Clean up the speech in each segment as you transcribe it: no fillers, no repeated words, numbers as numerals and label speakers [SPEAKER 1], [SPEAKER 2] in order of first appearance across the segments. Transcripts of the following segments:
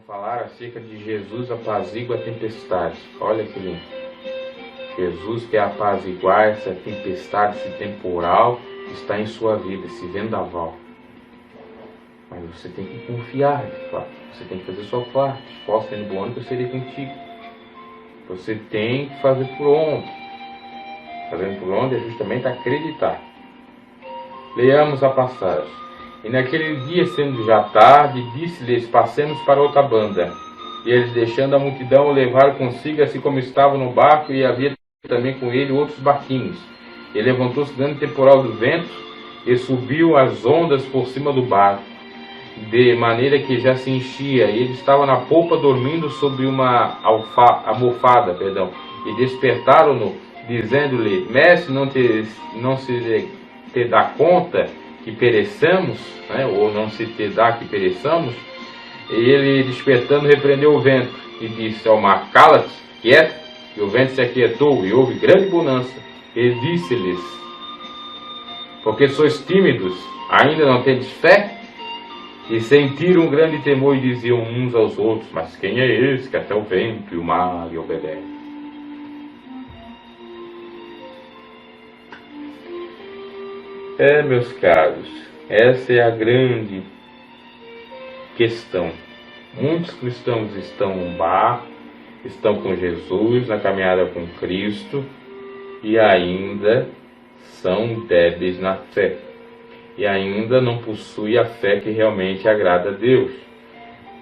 [SPEAKER 1] falar acerca de Jesus apazigua a tempestade. Olha que lindo. Jesus quer apaziguar essa tempestade, esse temporal que está em sua vida, esse vendaval. Mas você tem que confiar, de fato. Você tem que fazer sua parte. Esforça no bom ano que eu serei contigo. Você tem que fazer por onde. Fazendo por onde é justamente acreditar. Leamos a passagem. E naquele dia, sendo já tarde, disse-lhes: passemos para outra banda. E eles, deixando a multidão, o levaram consigo, assim como estavam no barco, e havia também com ele outros barquinhos. E levantou-se grande temporal do vento, e subiu as ondas por cima do barco, de maneira que já se enchia. E ele estava na polpa dormindo sobre uma almofada, e despertaram-no, dizendo-lhe: mestre, não se te dá conta que pereçamos, né? Ou não se te dá que pereçamos? E ele, despertando, repreendeu o vento e disse ao mar: cala-te, quieta. E o vento se aquietou e houve grande bonança. E disse-lhes: porque sois tímidos, ainda não tendes fé? E sentiram um grande temor e diziam uns aos outros: mas quem é esse que até o vento e o mar lhe obedecem? Meus caros, essa é a grande questão. Muitos cristãos estão no barco, estão com Jesus, na caminhada com Cristo, e ainda são débeis na fé. E ainda não possuem a fé que realmente agrada a Deus.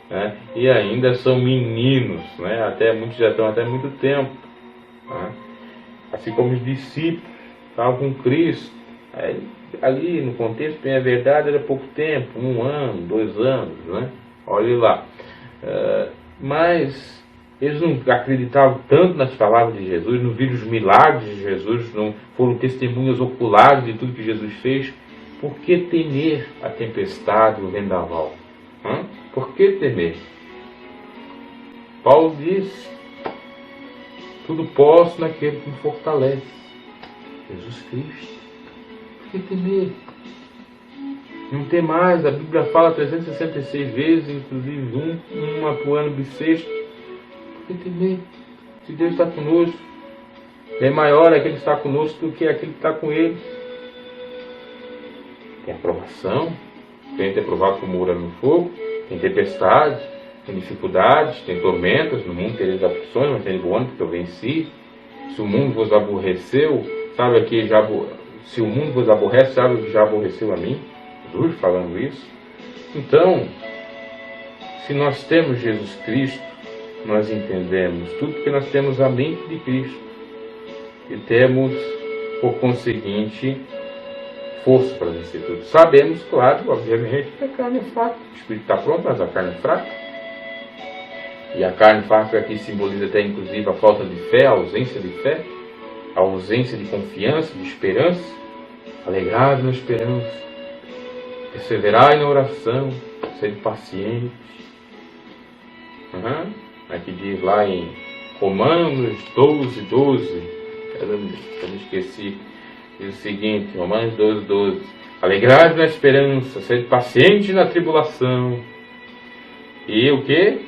[SPEAKER 1] Né? E ainda são meninos, né? Muitos já estão até muito tempo. Né? Assim como os discípulos estavam com Cristo. Ali no contexto, bem a verdade, era pouco tempo, 1 ano, 2 anos, né? Olhe lá. Mas eles não acreditavam tanto nas palavras de Jesus, não viram os milagres de Jesus, não foram testemunhas oculares de tudo que Jesus fez. Por que temer a tempestade, o vendaval? Por que temer? Paulo diz: tudo posso naquele que me fortalece. Jesus Cristo. Por que temer? Não tem mais. A Bíblia fala 366 vezes, inclusive uma por ano bissexto. Por que temer? Se Deus está conosco, é maior aquele que está conosco do que aquele que está com ele. Tem aprovação, tem que ter provado como ouro no fogo, tem tempestade, tem dificuldades, tem tormentas. No mundo tereis aflições, mas tem bom ânimo, porque eu venci. Se o mundo vos aborreceu, sabe que se o mundo vos aborrece, sabe que já aborreceu a mim. Jesus falando isso. Então, se nós temos Jesus Cristo, nós entendemos tudo, porque nós temos a mente de Cristo e temos, por conseguinte, força para vencer tudo. Sabemos, claro, obviamente, que a carne é fraca. O espírito está pronto, mas a carne é fraca. E a carne fraca aqui simboliza até, inclusive, a falta de fé, a ausência de fé, a ausência de confiança, de esperança. Alegrai na esperança, perseverai na oração, sede paciente. Aqui diz lá em Romanos 12:12. Eu não esqueci. Diz o seguinte, Romanos 12:12. Alegrai na esperança, sede paciente na tribulação. E o que?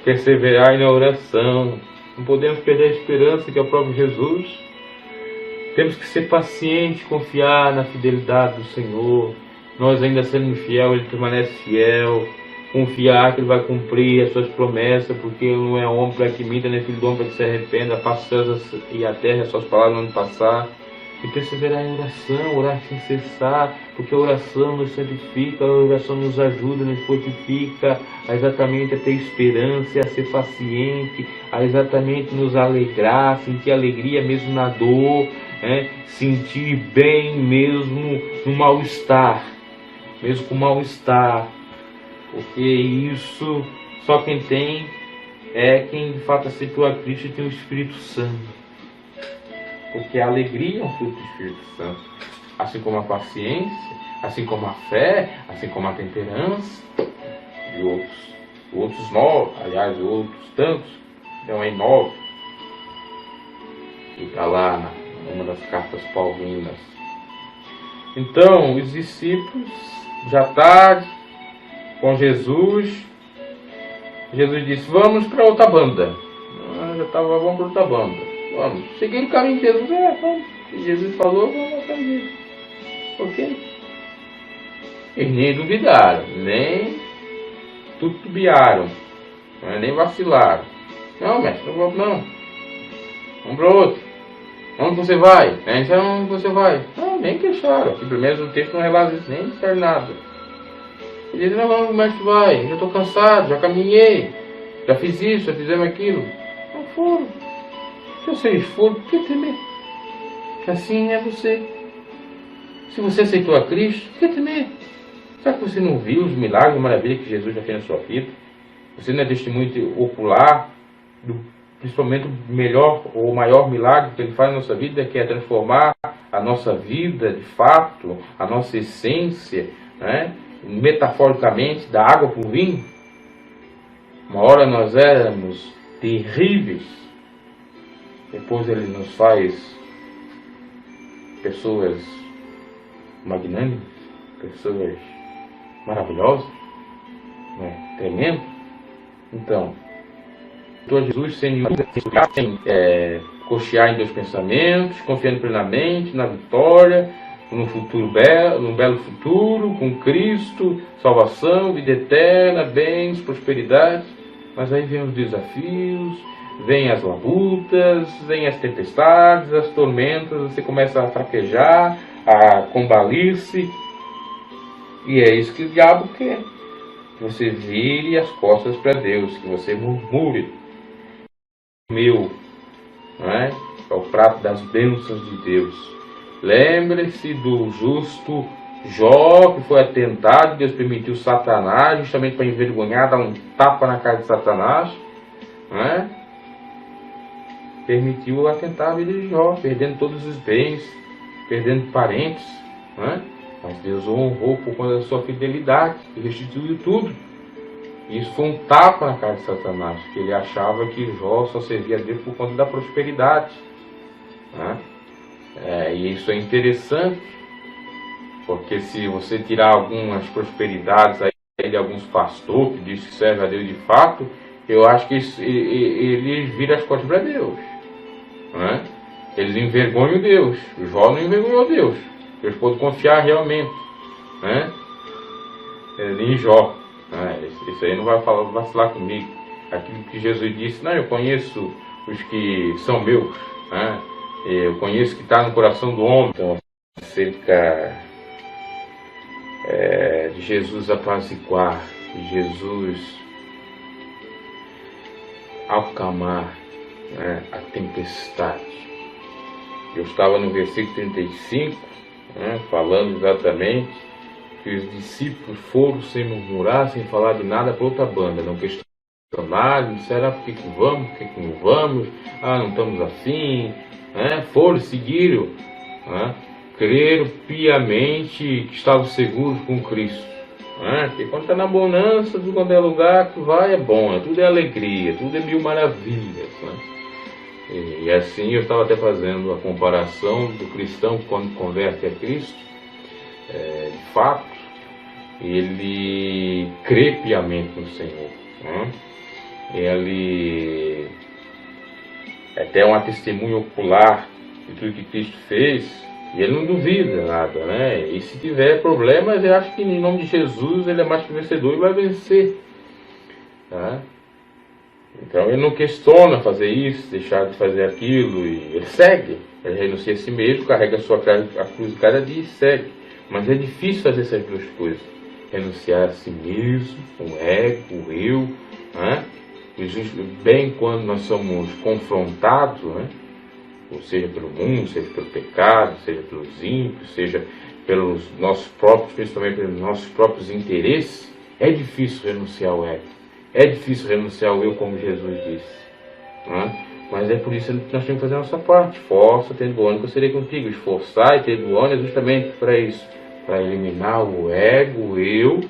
[SPEAKER 1] Perseverai na oração. Não podemos perder a esperança, que é o próprio Jesus. Temos que ser pacientes, confiar na fidelidade do Senhor. Nós ainda sendo fiel, Ele permanece fiel. Confiar que Ele vai cumprir as suas promessas, porque Ele não é homem para que minta, nem filho do homem para que se arrependa. Passa os céus e a terra, as suas palavras não passar. E perseverar em oração, orar sem cessar, porque a oração nos santifica, a oração nos ajuda, nos fortifica a exatamente a ter esperança, a ser paciente, a exatamente nos alegrar, sentir alegria mesmo na dor, sentir bem mesmo no mal-estar, mesmo com mal-estar, porque isso só quem tem é quem de fato aceitou a Cristo e tem o Espírito Santo. Porque a alegria é um fruto do Espírito Santo, assim como a paciência, assim como a fé, assim como a temperança, e outros 9, aliás, outros tantos, então é 9, e está lá numa das cartas paulinas. Então, os discípulos, já tarde, com Jesus, Jesus disse, vamos para outra banda. Já estava, vamos para outra banda. Vamos. Cheguei no caminho de Jesus, vamos. E Jesus falou, vamos ao caminho. Ok? Eles nem duvidaram, nem tutubiaram, nem vacilaram. Não, mestre, não vamos não. Vamos para outro. Onde você vai? Então, onde você vai? Não, nem queixaram. Aqui, pelo menos o texto não relata isso, nem disseram nada. Ele disse, não, vamos, o mestre vai. Já estou cansado, já caminhei. Já fiz isso, já fizemos aquilo. Não foram. Se vocês foram, por que temer? Que assim é você. Se você aceitou a Cristo, por que temer? Será que você não viu os milagres e maravilhas que Jesus já fez na sua vida? Você não é testemunho ocular, principalmente o melhor ou o maior milagre que Ele faz na nossa vida, que é transformar a nossa vida, de fato, a nossa essência, né? Metaforicamente, da água para o vinho. Uma hora nós éramos terríveis, depois Ele nos faz pessoas magnânimas, pessoas maravilhosas, né? Tremendo. Então, Jesus sem cochear em Deus pensamentos, confiando plenamente na vitória, no futuro belo, no belo futuro, com Cristo, salvação, vida eterna, bens, prosperidade. Mas aí vem os desafios, vem as labutas, vem as tempestades, as tormentas, você começa a fraquejar, a combalir-se. E é isso que o diabo quer. Que você vire as costas para Deus, que você murmure. Meu, não é? É o prato das bênçãos de Deus. Lembre-se do justo Jó, que foi atentado, Deus permitiu Satanás, justamente para envergonhar, dar um tapa na cara de Satanás, não é? Permitiu atentar a vida de Jó, perdendo todos os bens, perdendo parentes, não é? Mas Deus o honrou por conta da sua fidelidade e restituiu tudo. E isso foi um tapa na cara de Satanás, que ele achava que Jó só servia a Deus por conta da prosperidade, né? E isso é interessante, porque se você tirar algumas prosperidades aí de alguns pastores que dizem que servem a Deus de fato, eu acho que eles viram as costas para Deus, né? Eles envergonham Deus. Jó não envergonhou Deus. Deus pode confiar realmente, né? Em Jó. Isso aí não vai vacilar comigo. Aquilo que Jesus disse, não, eu conheço os que são meus, né? Eu conheço o que está no coração do homem. Então, acerca de Jesus apaziguar, de Jesus acalmar, né, a tempestade. Eu estava no versículo 35, né, falando exatamente que os discípulos foram sem murmurar, sem falar de nada para outra banda, não questionaram, disseram, por que vamos, por que não vamos, não estamos afim, né? Foram, seguiram, né? Creram piamente que estavam seguros com Cristo, né? Porque quando está na bonança, tudo quando é lugar que vai é bom, tudo é alegria, tudo é mil maravilhas, né? E assim eu estava até fazendo a comparação do cristão quando converte a Cristo, de fato, ele crê piamente no Senhor, né? Ele até uma testemunha ocular de tudo que Cristo fez, e ele não duvida nada, né? E se tiver problemas, eu acho que em nome de Jesus ele é mais que vencedor e vai vencer, tá? Então ele não questiona fazer isso, deixar de fazer aquilo, e ele segue, ele renuncia a si mesmo, carrega a sua cruz de cada dia e segue. Mas é difícil fazer essas duas coisas, renunciar a si mesmo, o ego, o eu, né? Bem quando nós somos confrontados, né? Ou seja pelo mundo, seja pelo pecado, seja pelos ímpios, seja pelos nossos próprios, principalmente pelos nossos próprios interesses, é difícil renunciar ao ego, é difícil renunciar ao eu, como Jesus disse, né? Mas é por isso que nós temos que fazer a nossa parte. Força, tendo bom ânimo, que eu serei contigo. Esforçar e ter bom ânimo é justamente para isso, para eliminar o ego, o eu,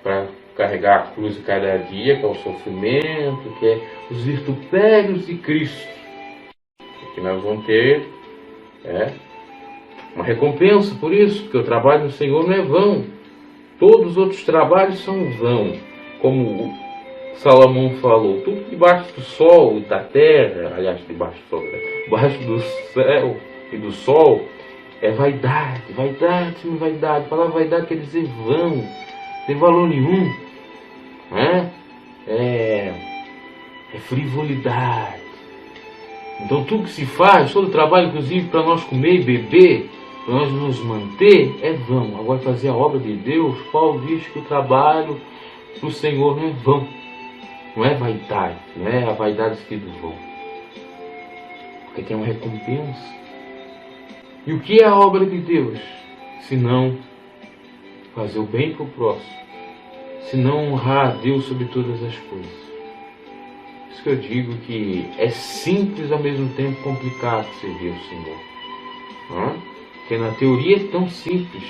[SPEAKER 1] para carregar a cruz de cada dia, que é o sofrimento, que é os vitupérios de Cristo, que nós vamos ter uma recompensa por isso, porque o trabalho do Senhor não é vão. Todos os outros trabalhos são vão, como Salomão falou, tudo debaixo do sol e da terra, aliás, debaixo do sol, debaixo do céu e do sol, é vaidade, vaidade, sim, vaidade. A palavra vaidade quer dizer vão, não tem valor nenhum, né? É frivolidade. Então tudo que se faz, todo o trabalho, inclusive para nós comer e beber, para nós nos manter, é vão. Agora fazer a obra de Deus, Paulo diz que o trabalho para o Senhor não é vão, não é vaidade, não é a vaidade que do vão, porque tem uma recompensa. E o que é a obra de Deus? Se não fazer o bem para o próximo, se não honrar a Deus sobre todas as coisas. Por isso que eu digo que é simples ao mesmo tempo complicado servir o Senhor. Porque na teoria é tão simples.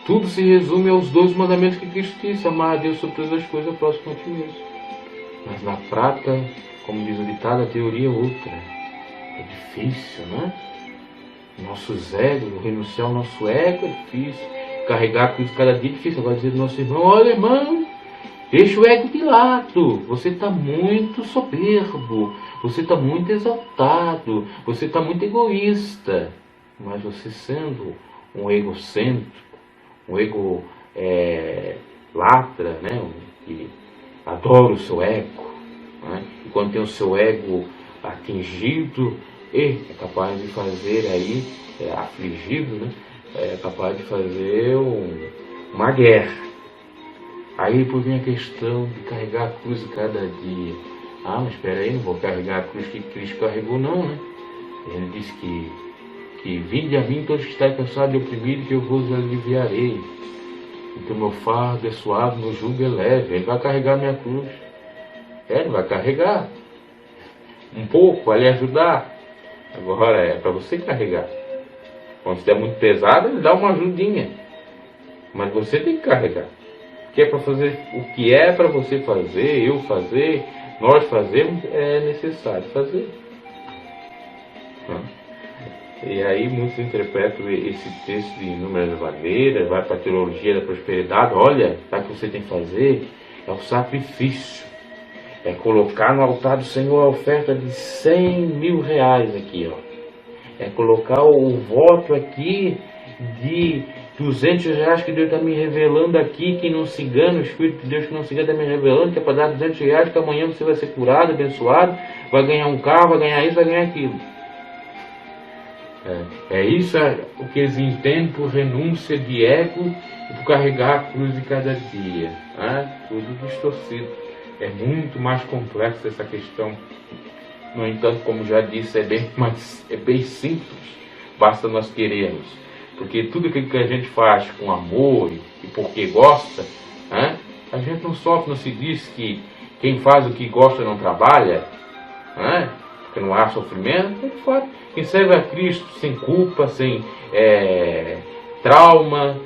[SPEAKER 1] Tudo se resume aos 2 mandamentos que Cristo disse: amar a Deus sobre todas as coisas, ao próximo a ti mesmo. Mas na prática, como diz o ditado, a teoria é outra. É difícil, né? Nossos egos, renunciar ao nosso ego é difícil. Carregar a cruz cada dia é difícil. Agora dizer do nosso irmão: olha, irmão, deixa o ego de lado. Você está muito soberbo. Você está muito exaltado. Você está muito egoísta. Mas você sendo um egocêntrico, um ego latra, né? Que adora o seu ego, né? E quando tem o seu ego atingido, é capaz de fazer aí, afligido, né? É capaz de fazer uma guerra. Aí depois vem a questão de carregar a cruz de cada dia. Ah, mas espera aí, não vou carregar a cruz que Cristo carregou não, né? Ele disse que vinde a mim todos que estáis cansados e oprimidos, que eu vos aliviarei. Então meu fardo é suave, meu jugo é leve. Ele vai carregar a minha cruz. Ele vai carregar um pouco, vai lhe ajudar. Agora é para você carregar. Quando estiver muito pesado, ele dá uma ajudinha. Mas você tem que carregar. O que é para fazer, o que é para você fazer, eu fazer, nós fazermos, é necessário fazer. E aí muitos interpretam esse texto de inúmeras maneiras, vai para a teologia da prosperidade. Olha, o que você tem que fazer é o sacrifício. É colocar no altar do Senhor a oferta de 100 mil reais aqui, ó. É colocar o voto aqui de 200 reais que Deus está me revelando aqui, que não se engana, o Espírito de Deus que não se engana está me revelando, que é para dar 200 reais, que amanhã você vai ser curado, abençoado, vai ganhar um carro, vai ganhar isso, vai ganhar aquilo. É isso o que eles entendem por renúncia de ego e por carregar a cruz de cada dia. Tudo distorcido. É muito mais complexo essa questão. No entanto, como já disse, é bem simples. Basta nós querermos. Porque tudo aquilo que a gente faz com amor e porque gosta, a gente não sofre, não se diz que quem faz o que gosta não trabalha, porque não há sofrimento. Quem serve a Cristo sem culpa, sem trauma,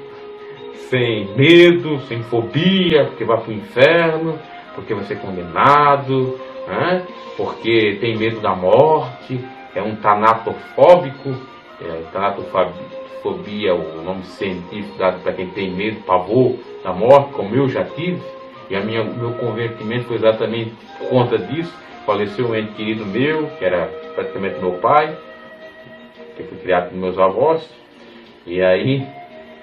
[SPEAKER 1] sem medo, sem fobia, porque vai para o inferno, porque vai ser condenado, porque tem medo da morte, é um tanatofóbico. Tanatofobia é o nome científico dado para quem tem medo, pavor da morte, como eu já tive. E meu convertimento foi exatamente por conta disso. Faleceu um ente querido meu, que era praticamente meu pai, que fui criado por meus avós. E aí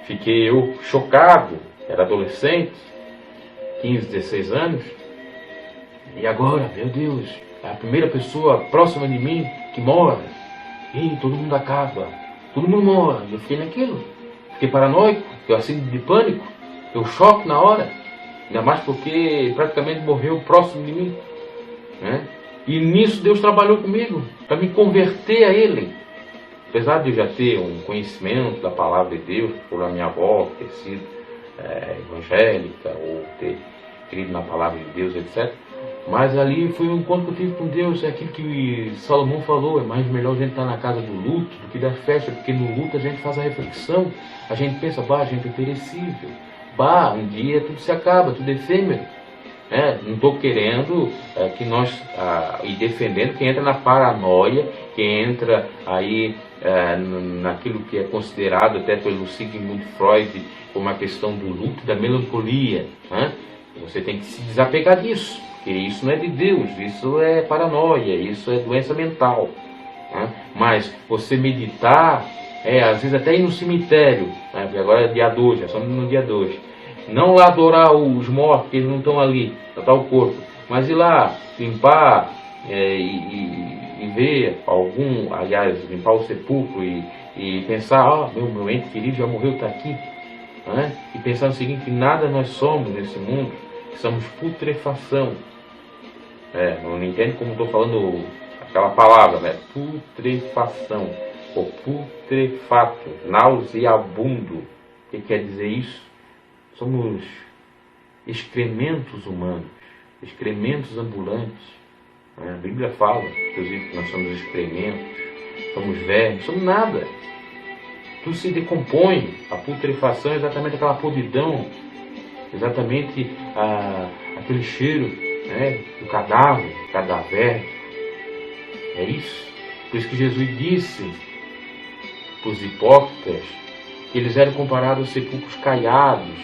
[SPEAKER 1] fiquei eu chocado, era adolescente, 15, 16 anos. E agora, meu Deus, é a primeira pessoa próxima de mim que morre. E todo mundo acaba, todo mundo morre. Eu fiquei naquilo, fiquei paranoico, eu síndrome de pânico, eu choque na hora. Ainda mais porque praticamente morreu próximo de mim. E nisso Deus trabalhou comigo, para me converter a Ele. Apesar de eu já ter um conhecimento da palavra de Deus, por a minha avó ter sido evangélica, ou ter crido na palavra de Deus, etc. Mas ali foi um encontro que eu tive com Deus, é aquilo que Salomão falou: é mais melhor a gente estar na casa do luto do que da festa, porque no luto a gente faz a reflexão, a gente pensa, a gente é perecível, um dia tudo se acaba, tudo é efêmero. Não estou querendo que nós, e defendendo quem entra na paranoia, quem entra aí naquilo que é considerado até pelo Sigmund Freud como a questão do luto, da melancolia. Você tem que se desapegar disso. porque isso não é de Deus, isso é paranoia, isso é doença mental. Né? Mas você meditar, às vezes até ir no cemitério, né? Porque agora é dia 2, já estamos no dia 2. Não lá adorar os mortos, que eles não estão ali, só está o corpo, mas ir lá, limpar e ver aliás, limpar o sepulcro e pensar, meu ente querido já morreu, está aqui. Né? E pensar no seguinte, que nada nós somos nesse mundo, que somos putrefação. Não entende como estou falando aquela palavra, né? Putrefação, ou putrefato, nauseabundo. O que quer dizer isso? Somos excrementos humanos, excrementos ambulantes. A Bíblia fala, inclusive, que nós somos excrementos, somos vermes, somos nada. Tudo se decompõe. A putrefação é exatamente aquela podridão, exatamente aquele cheiro, né, do cadáver. É isso. Por isso que Jesus disse para os hipócritas que eles eram comparados aos sepulcros caiados,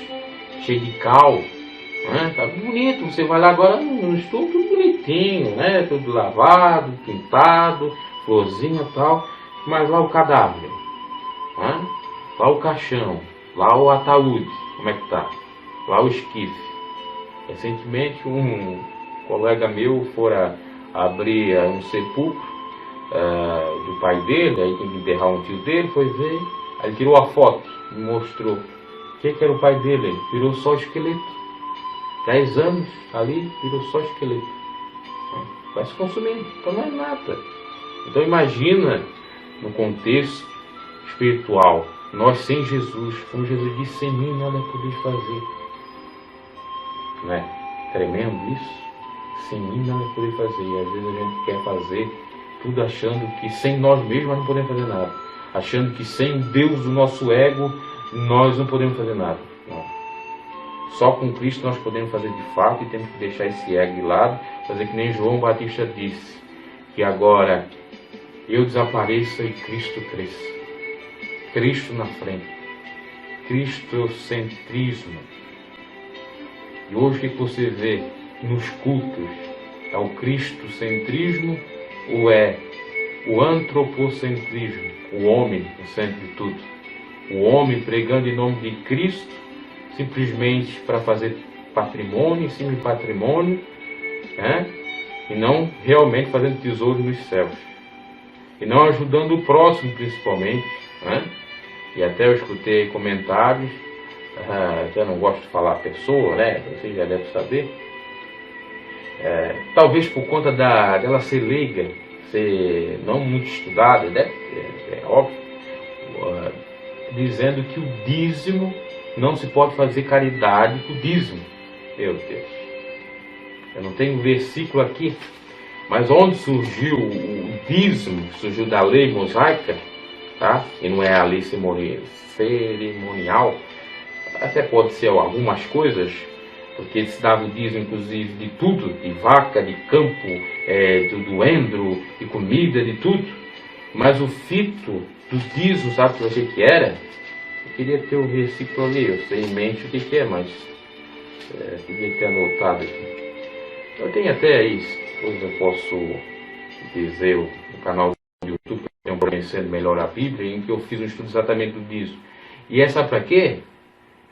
[SPEAKER 1] cheios de cal. Tá bonito, você vai lá agora no estudo, tudo bonitinho, né? Tudo lavado, pintado, florzinha e tal, mas lá o cadáver, lá o caixão, lá o ataúde, como é que tá? Lá o esquife. Recentemente um colega meu fora abrir um sepulcro do pai dele, aí tem que enterrar um tio dele, foi ver, aí ele tirou a foto, me mostrou. O que era o pai dele? Ele virou só esqueleto. 10 anos ali, virou só esqueleto. Vai se consumindo, então não é nada. Então imagina, no contexto espiritual, nós sem Jesus, como Jesus disse, sem mim nada podeis fazer. Não é tremendo isso? Sem mim nada podeis fazer. E às vezes a gente quer fazer tudo achando que sem nós mesmos não podemos fazer nada. Achando que sem o Deus do nosso ego, nós não podemos fazer nada. Não. Só com Cristo nós podemos fazer de fato e temos que deixar esse ego de lado, fazer que nem João Batista disse, que agora eu desapareça e Cristo cresça. Cristo na frente. Cristocentrismo. E hoje o que você vê nos cultos? É o cristocentrismo ou é o antropocentrismo? O homem no centro de tudo. O homem pregando em nome de Cristo, simplesmente para fazer patrimônio em cima de patrimônio, e não realmente fazendo tesouro nos céus. E não ajudando o próximo, principalmente. E até eu escutei comentários, até não gosto de falar pessoa, você já deve saber, talvez por conta dela ser leiga, ser não muito estudada, é óbvio, dizendo que o dízimo não se pode fazer caridade com o dízimo. Meu Deus, eu não tenho versículo aqui, mas onde surgiu o dízimo, surgiu da lei mosaica, e não é a lei cerimonial, até pode ser algumas coisas, porque se dava o dízimo inclusive de tudo, de vaca, de campo, do endro, de comida, de tudo, mas o fito dos dízimos, sabe o que eu achei que era? Eu queria ter o versículo ali, eu sei em mente o que é, mas queria ter anotado aqui. Eu tenho até aí, depois eu posso dizer no canal do YouTube, que eu tenho conhecendo melhor a Bíblia, em que eu fiz um estudo exatamente disso. E essa para quê?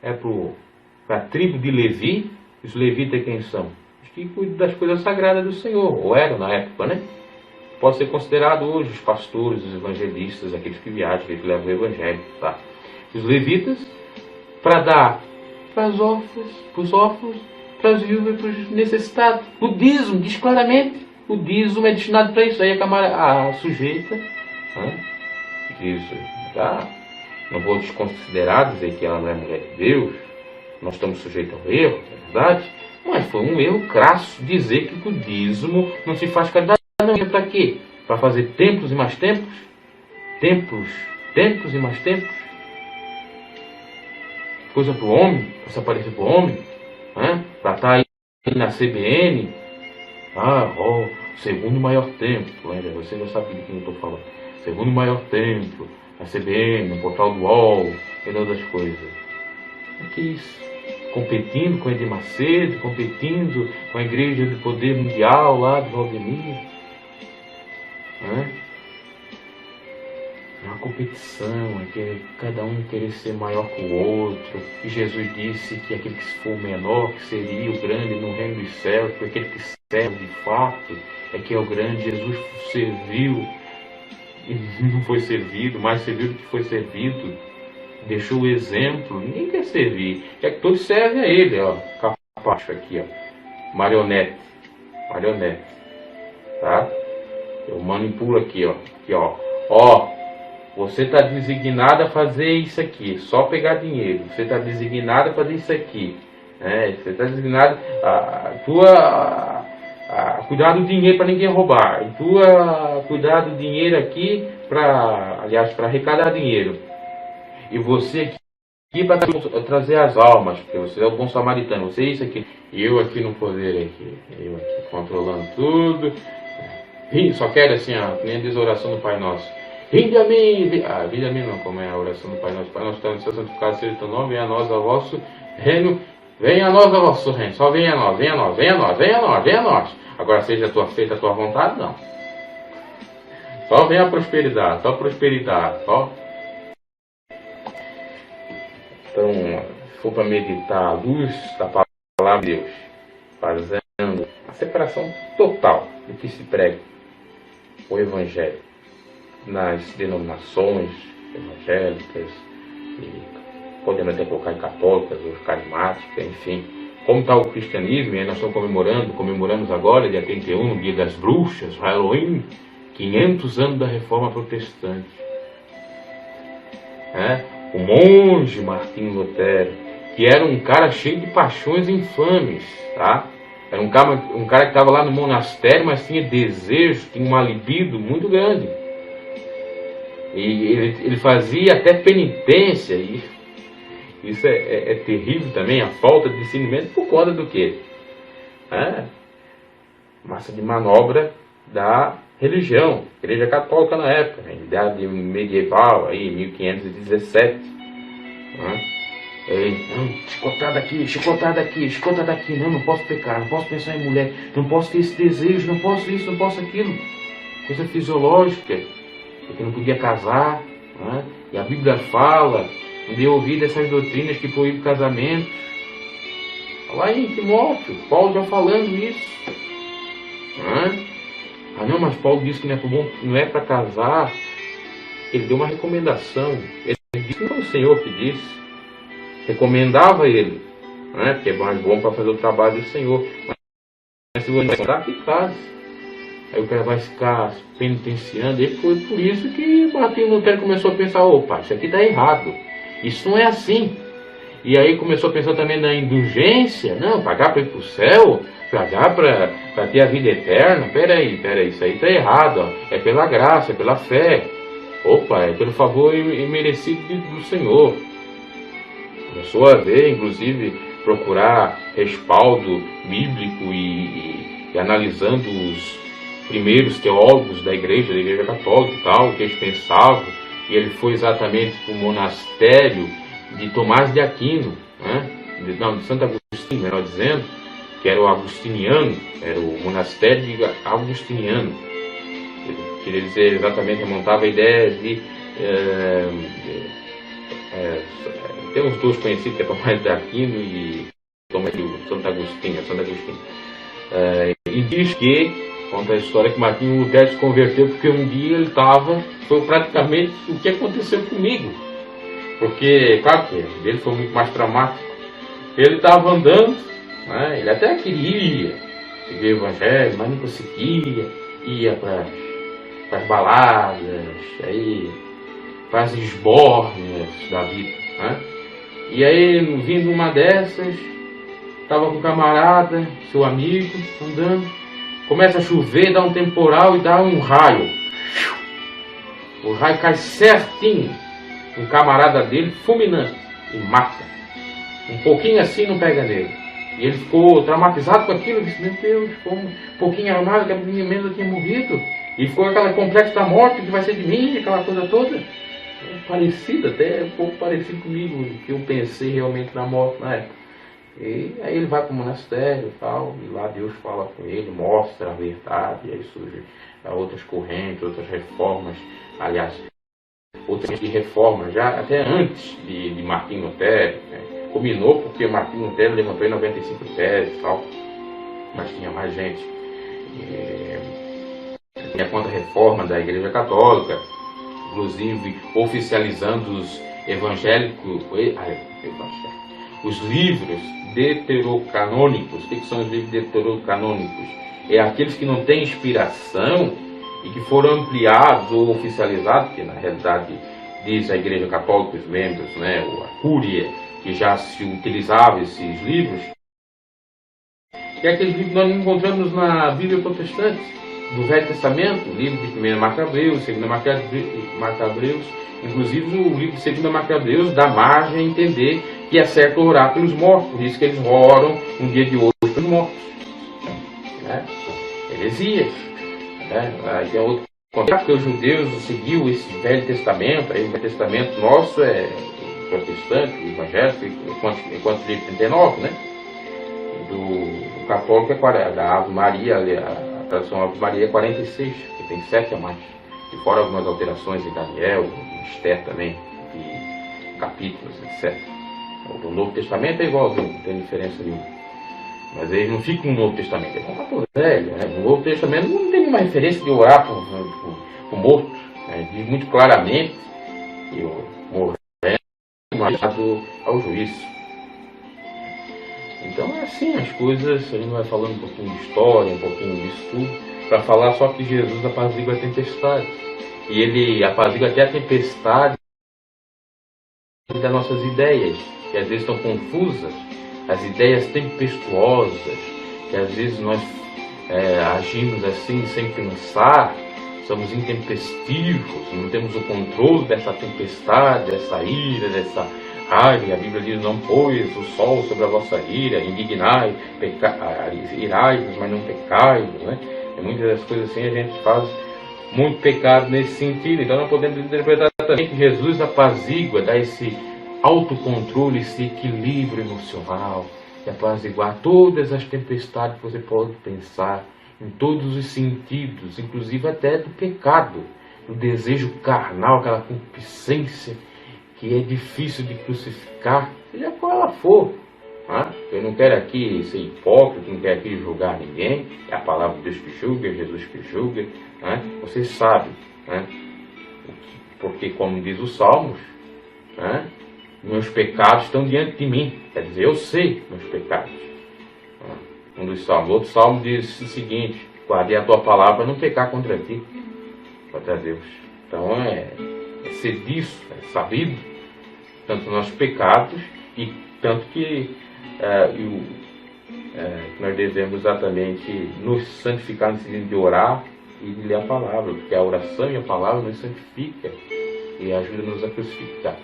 [SPEAKER 1] É para a tribo de Levi. Os levitas quem são? Os que cuidam das coisas sagradas do Senhor, ou eram na época, né? Pode ser considerado hoje os pastores, os evangelistas, aqueles que viajam, aqueles que levam o evangelho, Os levitas, para dar para os órfãos, para os viúvos e para os necessitados. O dízimo, diz claramente, o dízimo é destinado para isso. Aí a sujeita diz, não vou desconsiderar, dizer que ela não é mulher de Deus, nós estamos sujeitos ao erro, é verdade, mas foi um erro crasso dizer que o dízimo não se faz caridade. Não, para quê? Para fazer templos e mais templos? Templos e mais templos? Coisa para o homem? Para se aparecer para o homem? Para estar aí na CBN? Segundo maior templo. Você já sabe de quem eu estou falando. Segundo maior templo. A CBN, no portal do UOL, e outras coisas. O que é isso? competindo com Edir Macedo, competindo com a Igreja do Poder Mundial lá de Valdemir. É uma competição, é que cada um querer ser maior que o outro. E Jesus disse que aquele que for o menor, que seria o grande no reino dos céus, porque aquele que serve de fato é que é o grande. Jesus serviu e não foi servido, mas serviu do que foi servido. Deixou o exemplo. Ninguém quer servir, quer que todos servem a ele. Capacho aqui, marionete, tá? Eu manipulo aqui, você está designado a fazer isso aqui, só pegar dinheiro. Você está designado a fazer isso aqui, você está designado a cuidar do dinheiro para ninguém roubar, e cuidar do dinheiro aqui para arrecadar dinheiro. E você aqui para trazer as almas, porque você é o bom samaritano, você é isso aqui. E eu aqui no poder aqui, eu aqui controlando tudo. E só quero assim, nem diz a oração do Pai Nosso. Vinde a mim, vinde a mim não, como é a oração do Pai Nosso. Pai Nosso, está santificado seja o teu nome, venha a nós o vosso reino, venha a nós o vosso reino, só venha a nós, venha a nós, venha a nós, venha a nós, venha a nós. Agora seja feita a tua vontade, não. Só venha a prosperidade, só. Então, se for para meditar a luz da palavra de Deus, fazendo a separação total do que se prega, o Evangelho, nas denominações evangélicas, e podemos até colocar em católicas ou carismáticas, enfim. Como está o cristianismo, e nós estamos comemoramos agora, dia 31, no dia das bruxas, Halloween, 500 anos da Reforma Protestante. O monge Martinho Lutero, que era um cara cheio de paixões infames, tá? Era um cara que estava lá no monastério, mas tinha desejo, tinha uma libido muito grande. E ele fazia até penitência, e isso é terrível também, a falta de discernimento por conta do quê? Massa de manobra da religião, Igreja Católica na época, na idade medieval, aí, 1517. Chicotada aqui, não posso pecar, não posso pensar em mulher, não posso ter esse desejo, não posso isso, não posso aquilo. Coisa fisiológica, porque não podia casar, e a Bíblia fala, não deu ouvido a essas doutrinas que proíbem casamento. Lá em Timóteo, Paulo já falando isso. Não, mas Paulo disse que não é para casar. Ele deu uma recomendação. Ele disse que não foi o Senhor que disse. Recomendava ele, porque é mais bom para fazer o trabalho do Senhor. Mas se você está aqui em casa, aí o cara vai ficar penitenciando. E foi por isso que Martinho Lutero começou a pensar: opa, isso aqui está errado, isso não é assim. E aí começou a pensar também na indulgência, não, pagar para ir para o céu, pagar para ter a vida eterna. Peraí, isso aí está errado, é pela graça, é pela fé. Opa, é pelo favor imerecido do Senhor. Começou a ver, inclusive, procurar respaldo bíblico e analisando os primeiros teólogos da Igreja Católica e tal, o que eles pensavam. E ele foi exatamente para o monastério de Tomás de Aquino, de Santo Agostinho, melhor dizendo, que era o agustiniano, era o monastério de Agustiniano. Ele queria dizer exatamente, remontava a ideia de tem uns dois conhecidos, que é Tomás de Aquino e Santo Agostinho. E diz que, conta a história, que Martinho Lutero se converteu porque um dia ele foi praticamente o que aconteceu comigo. Porque, claro que ele foi muito mais traumático. Ele estava andando, ele até queria viver o Evangelho, mas não conseguia, ia para as baladas, para as esbórnias da vida. E aí, vindo uma dessas, estava com um camarada, seu amigo, andando, começa a chover, dá um temporal e dá um raio. O raio cai certinho no camarada dele, fulminante, e mata. Um pouquinho assim não pega nele. E ele ficou traumatizado com aquilo, disse: meu Deus, ficou um pouquinho armado, que a minha mesmo tinha morrido. E ficou aquele complexo da morte, que vai ser de mim, aquela coisa toda. Parecido, até um pouco parecido comigo, que eu pensei realmente na morte na época. E aí ele vai para o monastério e tal, e lá Deus fala com ele, mostra a verdade, e aí surgem outras correntes, outras reformas, aliás, outras de reforma, já até antes de Martinho Lutero, né? Culminou porque Martinho Lutero levantou em 95 teses e tal, mas tinha mais gente. Tinha a contra-reforma da Igreja Católica, inclusive oficializando os evangélicos, os livros deuterocanônicos. O que são os livros deuterocanônicos? É aqueles que não têm inspiração e que foram ampliados ou oficializados, que na realidade diz a Igreja Católica, os membros, né, a Cúria, que já se utilizava esses livros, que é aqueles livros que nós encontramos na Bíblia protestante, do Velho Testamento, o livro de 1 Macabeus, 2 Macabeus, inclusive o livro de 2 Macabeus dá margem a entender que é certo orar pelos mortos, por isso que eles oram no dia de hoje pelos mortos. Né? Heresias. Né? Aí tem outro contexto, que os judeus seguiam esse Velho Testamento, aí o Velho Testamento nosso é protestante, evangélico, enquanto livro 39, né? Do católico é da Ave Maria, a tradução Ave Maria é 46, que tem 7 a mais. E fora algumas alterações em Daniel, em Esther também, e capítulos, etc. O Novo Testamento é igualzinho, não tem diferença nenhuma. Mas eles não ficam no Novo Testamento, é como a velho, né? No Novo Testamento não tem nenhuma referência de orar por mortos. Né? Diz muito claramente que o morrendo ao juízo. Então é assim as coisas, a gente vai falando um pouquinho de história, um pouquinho disso tudo, para falar só que Jesus apazigua a tempestade. E ele apazigua até a tempestade das nossas ideias, que às vezes estão confusas, as ideias tempestuosas, que às vezes nós agimos assim sem pensar, somos intempestivos, não temos o controle dessa tempestade, dessa ira, dessa raiva. A Bíblia diz: não pôs o sol sobre a vossa ira, indignai, irai-vos, mas não pecai-vos, né? E muitas das coisas assim a gente faz muito pecado nesse sentido. Então nós podemos interpretar também que Jesus apazigua, dá esse autocontrole, esse equilíbrio emocional, e apaziguar todas as tempestades que você pode pensar, em todos os sentidos, inclusive até do pecado, do desejo carnal, aquela concupiscência que é difícil de crucificar, seja qual ela for. Né? Eu não quero aqui ser hipócrita, não quero aqui julgar ninguém, é a palavra de Deus que julga, é Jesus que julga. Né? Vocês sabem, né? Porque como diz os Salmos, né? Meus pecados estão diante de mim, quer dizer, eu sei meus pecados. Um dos salmos. Outro salmo diz o seguinte: guardei a tua palavra para não pecar contra ti, contra Deus. Então é ser disso, é sabido, tanto os nossos pecados, e tanto que nós devemos exatamente nos santificar no sentido de orar e de ler a palavra, porque a oração e a palavra nos santifica e ajuda-nos a crucificar.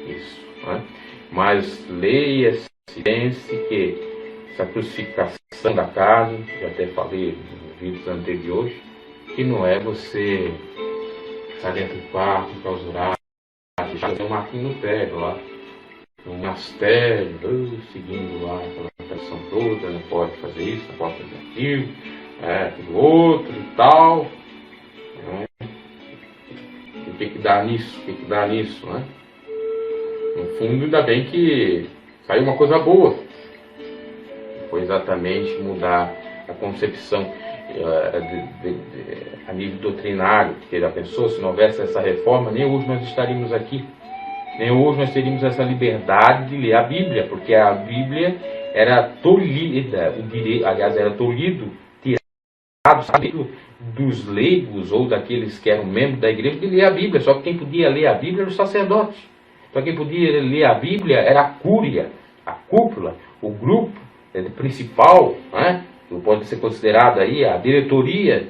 [SPEAKER 1] Isso, né? Mas leia-se, pense que essa crucificação da carne, já até falei nos vídeos anteriores, que não é você estar dentro do quarto, clausurar, já tem um Martinho Lutero lá, no monastério, seguindo lá aquela tradição toda, não pode fazer isso, não pode fazer aquilo, aquilo outro e tal. Né? O que dá nisso? O que dá nisso, né? No fundo, ainda bem que saiu uma coisa boa. Foi exatamente mudar a concepção a nível doutrinário. Porque já pensou, se não houvesse essa reforma, nem hoje nós estaríamos aqui. Nem hoje nós teríamos essa liberdade de ler a Bíblia, porque a Bíblia era tolhida, aliás, era tolhido, tirado dos leigos ou daqueles que eram membros da igreja de ler a Bíblia. Só que quem podia ler a Bíblia era os sacerdotes. Só quem podia ler a Bíblia era a cúria, a cúpula, o grupo principal, né? Que pode ser considerada aí a diretoria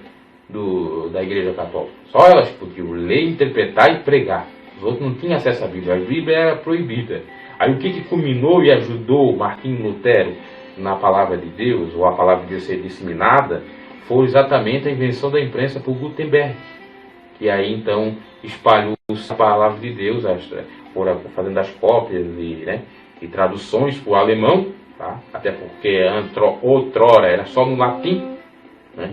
[SPEAKER 1] da Igreja Católica. Só elas podiam ler, interpretar e pregar. Os outros não tinham acesso à Bíblia. A Bíblia era proibida. Aí o que culminou e ajudou Martinho Lutero na palavra de Deus, ou a palavra de Deus ser disseminada, foi exatamente a invenção da imprensa por Gutenberg, que aí então espalhou a palavra de Deus, fazendo as cópias e traduções para o alemão, tá? Até porque outrora era só no latim, né?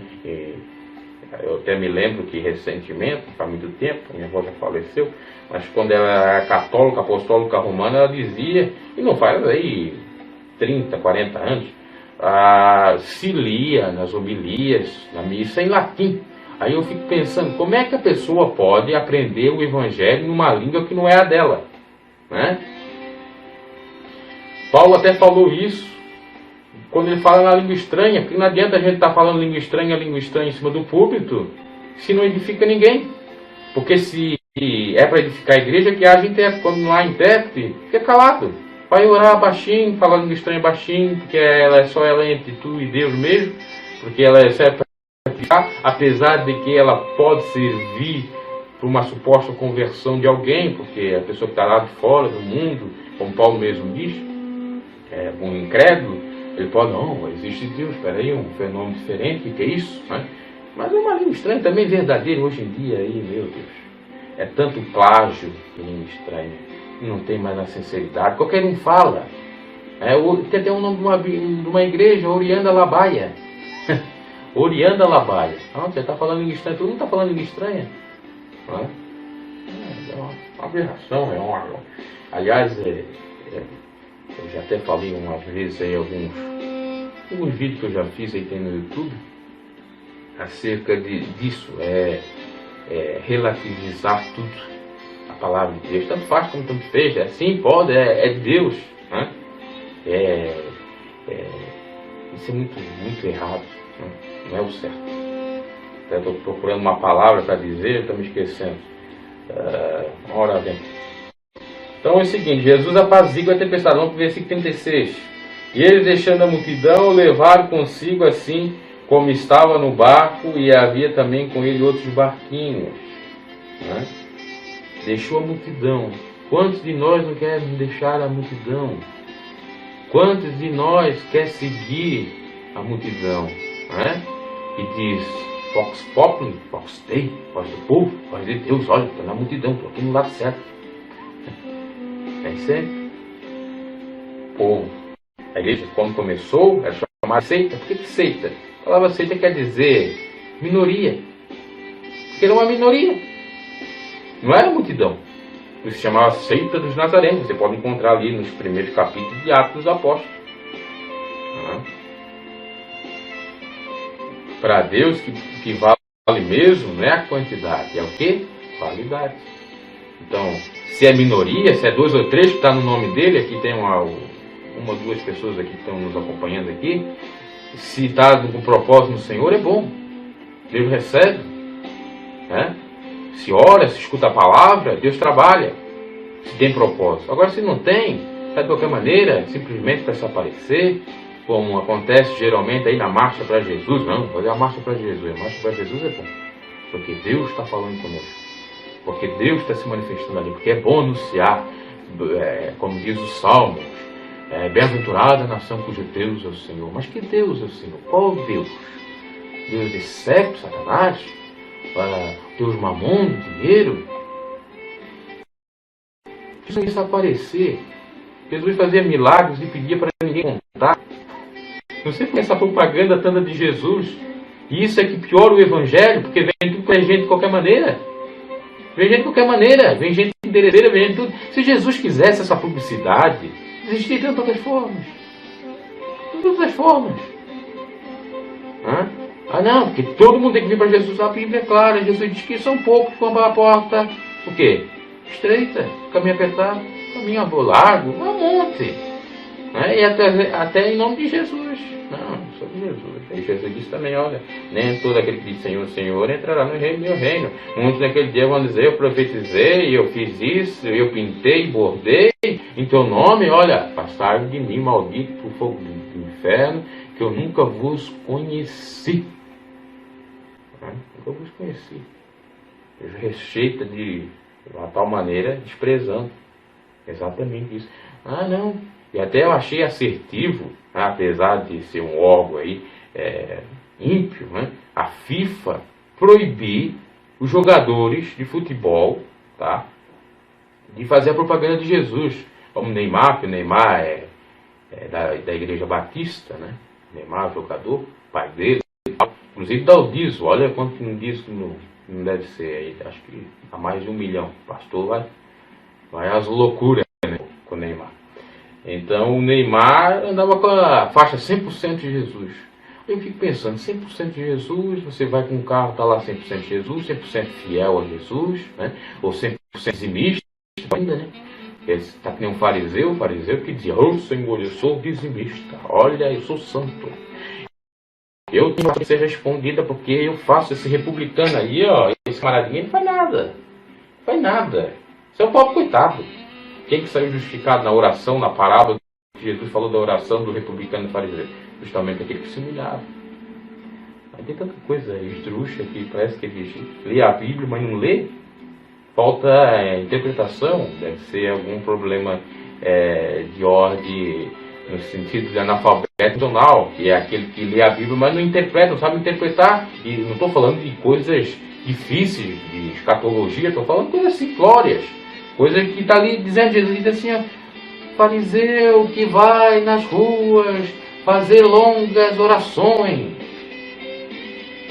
[SPEAKER 1] Eu até me lembro que recentemente, faz muito tempo, minha avó já faleceu, mas quando ela era católica, apostólica romana, ela dizia, e não faz aí 30, 40 anos, se lia nas homilias, na missa em latim. Aí eu fico pensando, como é que a pessoa pode aprender o evangelho numa língua que não é a dela, né? Paulo até falou isso quando ele fala na língua estranha, porque não adianta a gente estar falando língua estranha em cima do púlpito, se não edifica ninguém. Porque se é para edificar a igreja, que haja intérprete. Quando não há intérprete, fica calado. Vai orar baixinho, falar língua estranha baixinho, porque ela é só ela entre tu e Deus mesmo, porque ela serve para edificar, apesar de que ela pode servir para uma suposta conversão de alguém, porque a pessoa que está lá de fora do mundo, como Paulo mesmo diz, um incrédulo, ele pode, não, existe Deus, espera aí, um fenômeno diferente, o que é isso? Né? Mas é uma língua estranha também verdadeira hoje em dia aí, meu Deus. É tanto plágio de língua estranha, não tem mais a sinceridade, qualquer um fala. Tem até o nome de uma igreja, Orianda Labaia. Orianda Labaia. Você está falando língua estranha, todo mundo está falando língua estranha. É uma aberração, aliás, eu já até falei umas vezes aí alguns vídeos que eu já fiz aí tem no YouTube acerca disso, relativizar tudo, a palavra de Deus, tanto faz como tanto fez, assim pode, é Deus, né? Isso é muito, muito errado, né? Não é o certo. Até estou procurando uma palavra para dizer, estou me esquecendo. Ora bem. Então é o seguinte, Jesus apazigua a tempestade, vamos para o versículo 36. E eles, deixando a multidão, o levaram consigo assim como estava no barco, e havia também com ele outros barquinhos. Né? Deixou a multidão. Quantos de nós não querem deixar a multidão? Quantos de nós quer seguir a multidão? Né? E diz, Vox Populi, Vox Dei, voz do povo, voz de Deus, olha, estou na multidão, estou aqui no lado certo. É isso aí. Povo. A igreja, quando começou, era chamada seita. Por que seita? A palavra seita quer dizer minoria. Porque era uma minoria. Não era multidão. Isso se chamava seita dos nazarenos. Você pode encontrar ali nos primeiros capítulos de Atos dos Apóstolos. Para Deus, que vale mesmo, não é a quantidade, é o que? Qualidade. Então, se é minoria, se é 2 ou 3 que está no nome dele, aqui tem uma ou duas pessoas aqui que estão nos acompanhando aqui, se está com propósito no Senhor, é bom. Deus recebe. Né? Se ora, se escuta a palavra, Deus trabalha. Se tem propósito. Agora, se não tem, de qualquer maneira, simplesmente para se aparecer, como acontece geralmente aí na marcha para Jesus. Não, fazer a marcha para Jesus. A marcha para Jesus é bom. Porque Deus está falando conosco. Porque Deus está se manifestando ali. Porque é bom anunciar, como diz o Salmo, bem-aventurada a nação cujo Deus é o Senhor. Mas que Deus é o Senhor? Qual Deus? Deus de sexo, Satanás? Deus mamon, dinheiro? Jesus isso aparecer. Jesus fazia milagres e pedia para ninguém contar. Não sei porque essa propaganda tanta de Jesus. E isso é que piora o Evangelho, porque vem tudo com a gente de qualquer maneira. Vem gente de qualquer maneira, vem gente interesseira, vem gente tudo. Se Jesus quisesse essa publicidade, existiria de todas as formas. De todas as formas. Não, porque todo mundo tem que vir para Jesus. A Bíblia é clara, Jesus diz que são poucos que vão para a porta. O quê? Estreita, caminho apertado, caminho largo, um monte. E até em nome de Jesus. Não, só de Jesus. Aí Jesus disse também, olha, nem todo aquele que diz Senhor, Senhor, entrará no reino do meu reino. Muitos naquele dia vão dizer, eu profetizei, eu fiz isso, eu pintei, bordei, em teu nome, olha, passaram de mim, maldito por fogo do inferno, que eu nunca vos conheci. Nunca vos conheci. Ele rejeita de uma tal maneira, desprezando. Exatamente isso. Não. E até eu achei assertivo, apesar de ser um órgão aí ímpio, a FIFA proibir os jogadores de futebol, tá, de fazer a propaganda de Jesus. Como o Neymar, que o Neymar da Igreja Batista, né? Neymar, jogador, pai dele, inclusive dá o dízimo. Olha quanto um dízimo não deve ser aí, acho que a mais de 1 milhão. O pastor vai às loucuras, né, com o Neymar. Então o Neymar andava com a faixa 100% de Jesus. Eu fico pensando, 100% de Jesus, você vai com um carro, está lá 100% de Jesus, 100% fiel a Jesus, né? Ou 100% dizimista ainda, né? Está que nem um fariseu, que dizia: "Oh Senhor, eu sou dizimista, olha, eu sou santo. Eu tenho que ser respondida porque eu faço esse republicano aí, ó, esse camaradinho não faz nada. Não faz nada. Isso é um pobre coitado." Quem que saiu justificado na oração, na parábola que Jesus falou da oração do republicano e fariseu? Justamente aquele que se humilhava. Mas tem tanta coisa esdrúxula que parece que ele lê a Bíblia, mas não lê. Falta interpretação, deve ser algum problema de ordem no sentido de analfabeto funcional, que é aquele que lê a Bíblia, mas não interpreta, não sabe interpretar. E não estou falando de coisas difíceis, de escatologia, estou falando de coisas simplórias, coisas que está ali dizendo, Jesus diz assim: ó, fariseu que vai nas ruas fazer longas orações.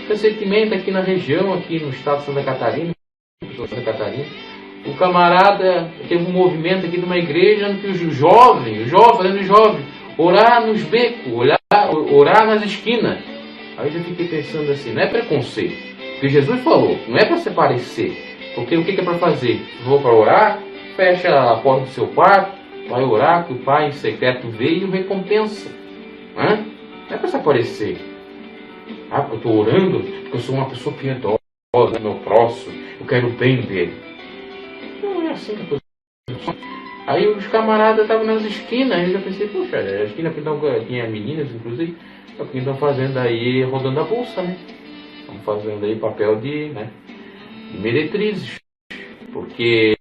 [SPEAKER 1] Recentemente aqui na região, aqui no estado de Santa Catarina, o camarada teve um movimento aqui de uma igreja em que os jovens, orar nos becos, orar nas esquinas. Aí eu já fiquei pensando assim, não é preconceito, porque Jesus falou, não é para se parecer, porque o que é para fazer? Vou para orar, fecha a porta do seu quarto, vai orar, que o Pai em secreto vê e o recompensa. Não é para se aparecer. Eu estou orando porque eu sou uma pessoa piedosa, meu próximo, eu quero o bem dele. Não é assim que a coisa funciona. Aí os camaradas estavam nas esquinas, aí eu já pensei, poxa, a esquina tinha meninas, inclusive, o que estão fazendo aí, rodando a bolsa, né? Estão fazendo aí papel de meretrizes. Porque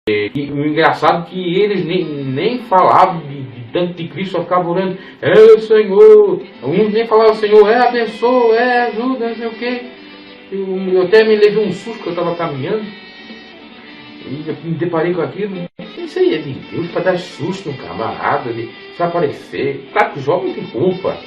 [SPEAKER 1] o engraçado é que eles nem falavam de tanto de Cristo, só ficavam orando, Senhor. Uns nem falavam, Senhor, abençoa, ajuda, não sei o quê. Eu até me levei um susto que eu estava caminhando e me deparei com aquilo. Isso aí é de Deus para dar susto no camarada, de se aparecer. Claro que o jovem tem culpa.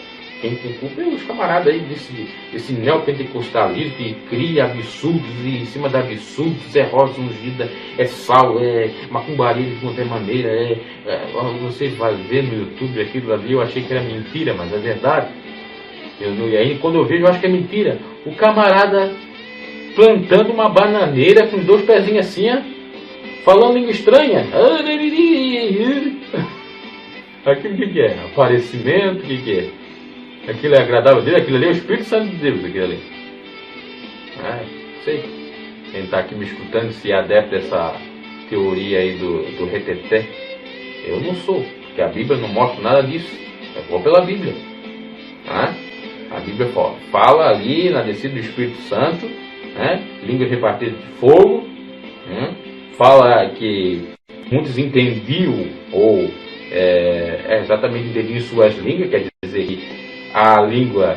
[SPEAKER 1] Quem tem culpa é os camaradas aí desse neopentecostalismo que cria absurdos e em cima de absurdos é rosa ungida, é sal, é macumbaria de qualquer maneira. Você vai ver no YouTube aquilo ali, eu achei que era mentira, mas é verdade. E aí quando eu vejo, eu acho que é mentira. O camarada plantando uma bananeira com os 2 pezinhos assim, falando língua estranha. Aquilo que é? Aparecimento, o que é? Aquilo é agradável dele, aquilo ali é o Espírito Santo de Deus, aquilo ali. Não sei. Quem está aqui me escutando, se é adepto dessa teoria aí do reteté, eu não sou, porque a Bíblia não mostra nada disso. Eu vou pela Bíblia. A Bíblia fala ali na descida do Espírito Santo, línguas repartidas de fogo, fala que muitos entendiam, ou exatamente entendiam suas línguas, quer dizer que a língua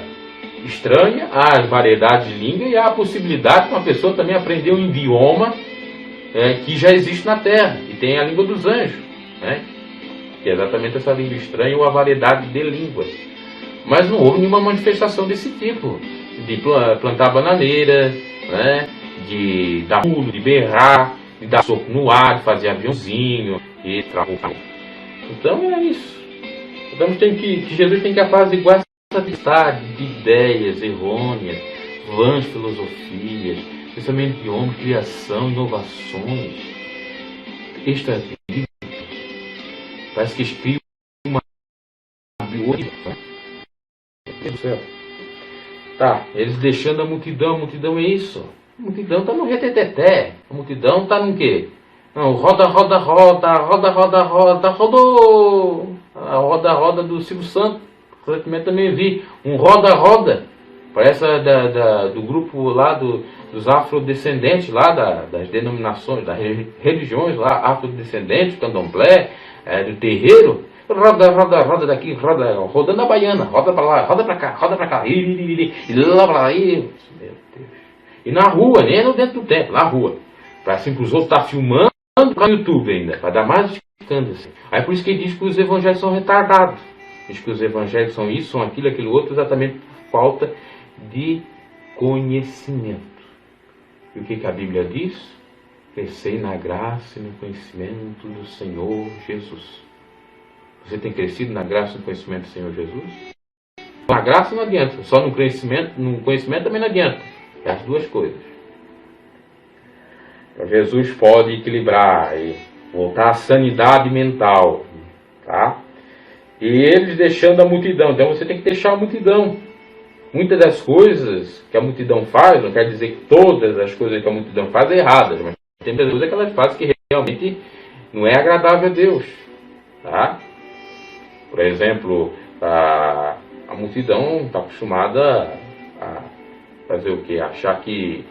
[SPEAKER 1] estranha, há as variedades de língua e há a possibilidade de uma pessoa também aprender um idioma que já existe na Terra, e tem a língua dos anjos, que é exatamente essa língua estranha ou a variedade de línguas. Mas não houve nenhuma manifestação desse tipo, de plantar bananeira, de dar pulo, de berrar, de dar soco no ar, de fazer aviãozinho e trabalhar. Então é isso. Então que Jesus tem que apaziguar essa tempestade de ideias errôneas, vãs filosofias, pensamento de homem, criação, inovações, extravídeo. Parece que espia uma biologia. Meu Deus do céu. Tá, eles deixando a multidão é isso. A multidão está no reteteté. A multidão está no quê? Não, roda, rodou. A roda do Silvio Santos. Recentemente também vi um roda. Parece do grupo lá dos afrodescendentes, lá das denominações, das religiões lá, afrodescendentes, candomblé, do terreiro. Roda daqui, rodando a baiana, roda pra lá, roda pra cá, e lá pra lá, meu Deus. E na rua, nem no dentro do templo, na rua. Para assim que os outros estão filmando no YouTube ainda, para dar mais escândalo. Assim. Aí por isso que ele diz que os evangelhos são retardados. diz que os evangelhos são isso, são aquilo, aquilo outro, exatamente por falta de conhecimento. E o que a Bíblia diz? Crescei na graça e no conhecimento do Senhor Jesus. Você tem crescido na graça e no conhecimento do Senhor Jesus? Na graça não adianta, só no conhecimento também não adianta. É as duas coisas. Então, Jesus pode equilibrar e voltar à sanidade mental, tá? E eles deixando a multidão. Então você tem que deixar a multidão. Muitas das coisas que a multidão faz, não quer dizer que todas as coisas que a multidão faz é erradas, mas tem muitas coisas que elas fazem que realmente não é agradável a Deus, tá? Por exemplo, a multidão está acostumada a fazer o quê? Achar que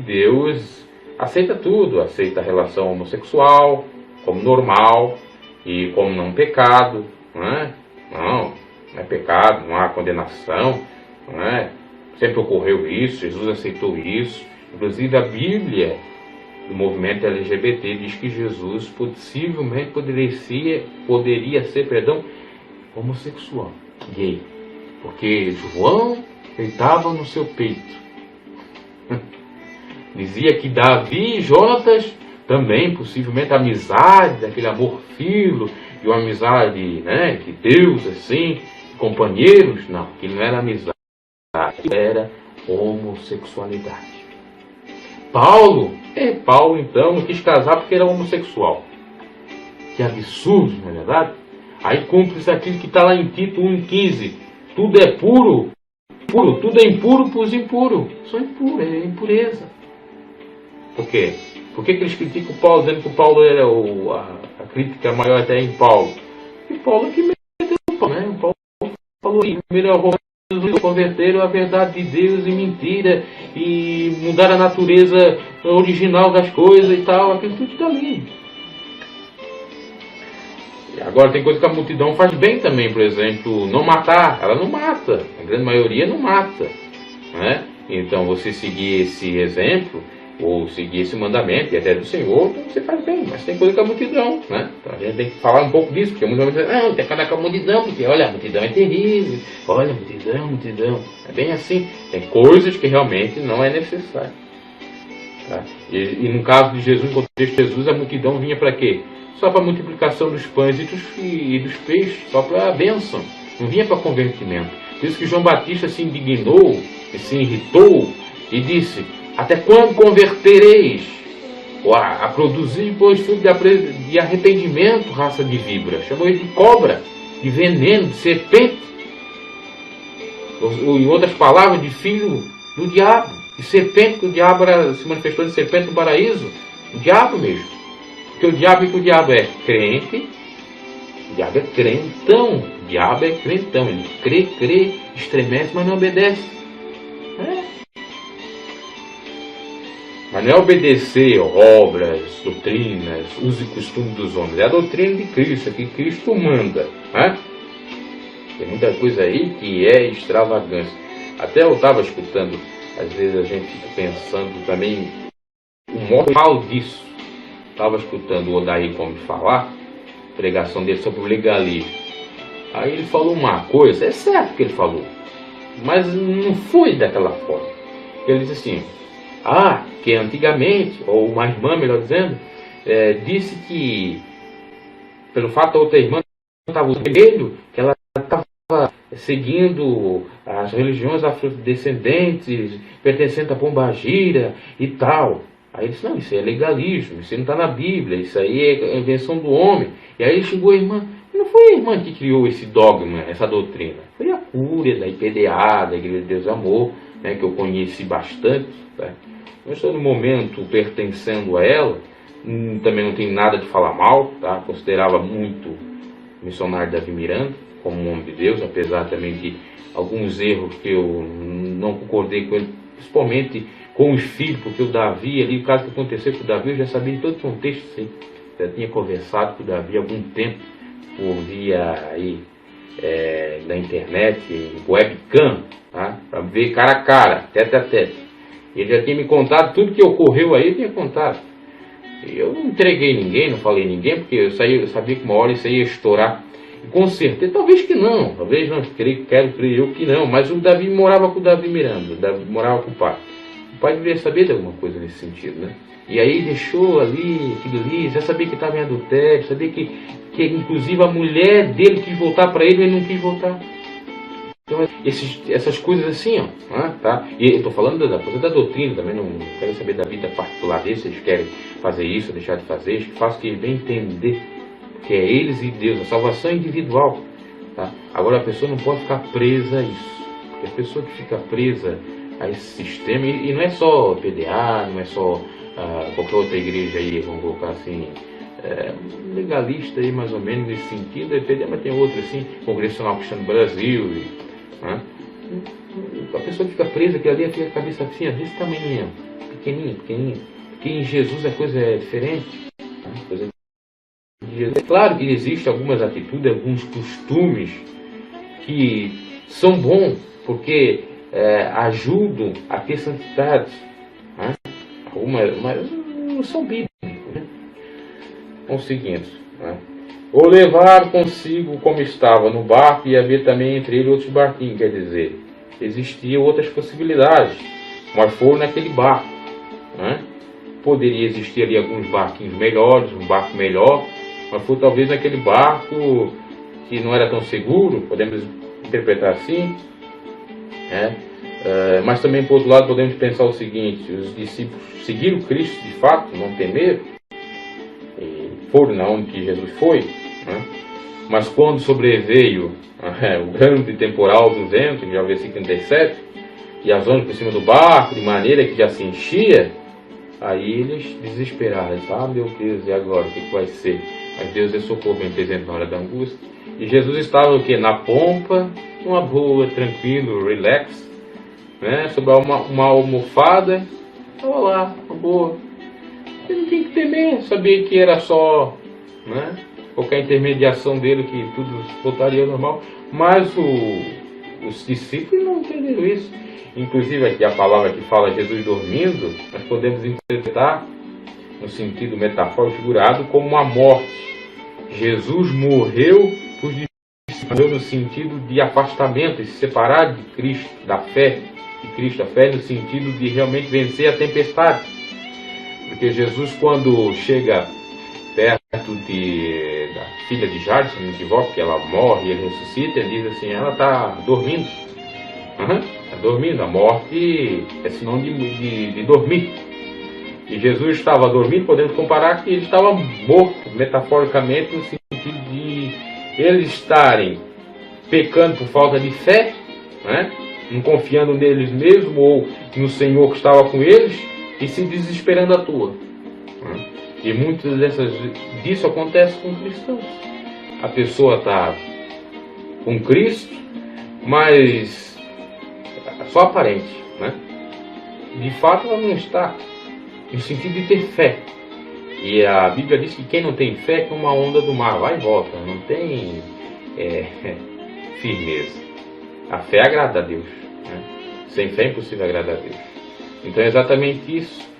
[SPEAKER 1] Deus aceita tudo, aceita a relação homossexual como normal e como não pecado, não é? Não é pecado, não há condenação, não é? Sempre ocorreu isso, Jesus aceitou isso. Inclusive a Bíblia do movimento LGBT diz que Jesus possivelmente poderia ser homossexual, gay, porque João estava no seu peito. Dizia que Davi e Jonatas também, possivelmente, amizade, aquele amor filo, de uma amizade, né, de Deus, assim, companheiros. Não, que não era amizade, era homossexualidade. Paulo então, não quis casar porque era homossexual. Que absurdo, não é verdade? Aí cumpre-se aquilo que está lá em Tito 1,15. Tudo é puro, tudo é impuro para os impuros. Só impuro, é impureza. Por quê? Por que eles criticam Paulo, dizendo que o Paulo era a crítica maior até em Paulo? E Paulo que meteu o pau, né? O Paulo falou em 1 Romanos, converteram a verdade de Deus em mentira e mudaram a natureza original das coisas e tal, aquilo tudo está ali. Agora tem coisa que a multidão faz bem também, por exemplo, não matar. Ela não mata, a grande maioria não mata, né? Então você seguir esse exemplo, ou seguir esse mandamento, e até do Senhor, então você faz bem, mas tem coisa com a multidão, né? Então a gente tem que falar um pouco disso, porque muitas vezes não, tem que andar com a multidão, porque olha, a multidão é terrível, olha, multidão, é bem assim, tem coisas que realmente não é necessário, tá? E no caso de Jesus, no contexto de Jesus, a multidão vinha para quê? Só para a multiplicação dos pães e dos peixes, só para a bênção, não vinha para convertimento. Por isso que João Batista se indignou, e se irritou, e disse: até quando convertereis a produzir, pois, fruto de arrependimento, raça de víbora? Chamou ele de cobra, de veneno, de serpente. Ou, em outras palavras, de filho do diabo. De serpente, que o diabo se manifestou de serpente no paraíso. O diabo mesmo. Porque o diabo é crente, o diabo é crentão. O diabo é crentão. Ele crê, estremece, mas não obedece. Mas não é obedecer obras, doutrinas, usos e costumes dos homens. É a doutrina de Cristo, que Cristo manda. Né? Tem muita coisa aí que é extravagância. Até eu estava escutando, às vezes a gente fica pensando também o modo mal disso. Estava escutando o Odair Gomes falar, a pregação dele sobre o legalismo. Aí ele falou uma coisa, é certo que ele falou, mas não foi daquela forma. Ele disse assim: que antigamente, ou uma irmã, melhor dizendo, disse que, pelo fato da outra irmã estava usando vermelho, que ela estava seguindo as religiões afrodescendentes, pertencendo à Pombagira e tal. Aí ele disse: não, isso é legalismo, isso não está na Bíblia, isso aí é invenção do homem. E aí chegou a irmã: não foi a irmã que criou esse dogma, essa doutrina, foi a Cúria, da IPDA, da Igreja de Deus e Amor, né, que eu conheci bastante, tá? Eu estou no momento pertencendo a ela, também não tenho nada de falar mal, tá? Considerava muito o missionário Davi Miranda como um homem de Deus, apesar também de alguns erros que eu não concordei com ele, principalmente com os filhos, porque o Davi, ali, o caso que aconteceu com o Davi, eu já sabia em todo o contexto, sim. Já tinha conversado com o Davi há algum tempo, por via aí, da internet, webcam, tá? Para ver cara a cara, tete a tete. Ele já tinha me contado tudo que ocorreu aí, eu tinha contado. Eu não entreguei ninguém, não falei ninguém, porque eu sabia que uma hora isso aí ia estourar. Com certeza, talvez que não, quero crer eu que não, mas o Davi morava com o Davi Miranda, morava com o pai. O pai deveria saber de alguma coisa nesse sentido, né? E aí deixou ali, aquilo ali, já sabia que estava em adultério, sabia que inclusive a mulher dele quis voltar para ele, ele não quis voltar. Então, essas coisas assim, ó, tá? E eu estou falando da coisa da doutrina, também não quero saber da vida particular deles, se eles querem fazer isso ou deixar de fazer, que façam que eles venham entender que é eles e Deus, a salvação é individual, tá? Agora a pessoa não pode ficar presa a isso, porque a pessoa que fica presa a esse sistema, e não é só PDA, não é só qualquer outra igreja aí, vamos colocar assim, legalista aí mais ou menos nesse sentido, PDA, mas tem outra assim, Congregacional Cristã do Brasil, a pessoa que fica presa, que ali fica a cabeça assim, desse tamanho, pequenininha, porque em Jesus a coisa é diferente, É claro que existem algumas atitudes, alguns costumes que são bons, porque ajudam a ter santidade, mas não são bíblicos, né? É o seguinte, ou levar consigo como estava no barco e haver também entre ele outros barquinhos, quer dizer, existiam outras possibilidades, mas foram naquele barco, poderia existir ali alguns barquinhos melhores, um barco melhor, mas foi talvez naquele barco que não era tão seguro, podemos interpretar assim, mas também por outro lado podemos pensar o seguinte: os discípulos seguiram Cristo de fato, não temeram, e foram na onde que Jesus foi, mas quando sobreveio o grande temporal do vento, que já é o versículo 37, e as ondas por cima do barco, de maneira que já se enchia, aí eles desesperaram, meu Deus, e agora, o que vai ser? Mas Deus é socorro bem presente na hora da angústia. E Jesus estava o quê? Na pompa, uma boa, tranquilo, relax, sobre uma almofada, estava lá, uma boa. Ele não tinha que temer, sabia que era só qualquer intermediação dele que tudo voltaria ao normal. Mas os discípulos não entenderam isso. Inclusive aqui a palavra que fala Jesus dormindo, nós podemos interpretar no sentido metafórico figurado como uma morte. Jesus morreu no sentido de afastamento, de se separar de Cristo, da fé de Cristo, a fé no sentido de realmente vencer a tempestade. Porque Jesus, quando chega perto da filha de Jairo, se não me equivoco, que ela morre e ele ressuscita, ele diz assim, ela está dormindo. Está dormindo. A morte é sinônimo de dormir. E Jesus estava dormindo, podemos comparar que ele estava morto, metaforicamente, no sentido de eles estarem pecando por falta de fé, não confiando neles mesmos ou no Senhor que estava com eles, e se desesperando à toa. E muitas disso acontece com cristãos. A pessoa está com Cristo, mas só aparente, de fato ela não está, no sentido de ter fé. E a Bíblia diz que quem não tem fé é como uma onda do mar, vai e volta, não tem firmeza. A fé agrada a Deus, sem fé é impossível agradar a Deus. Então é exatamente isso.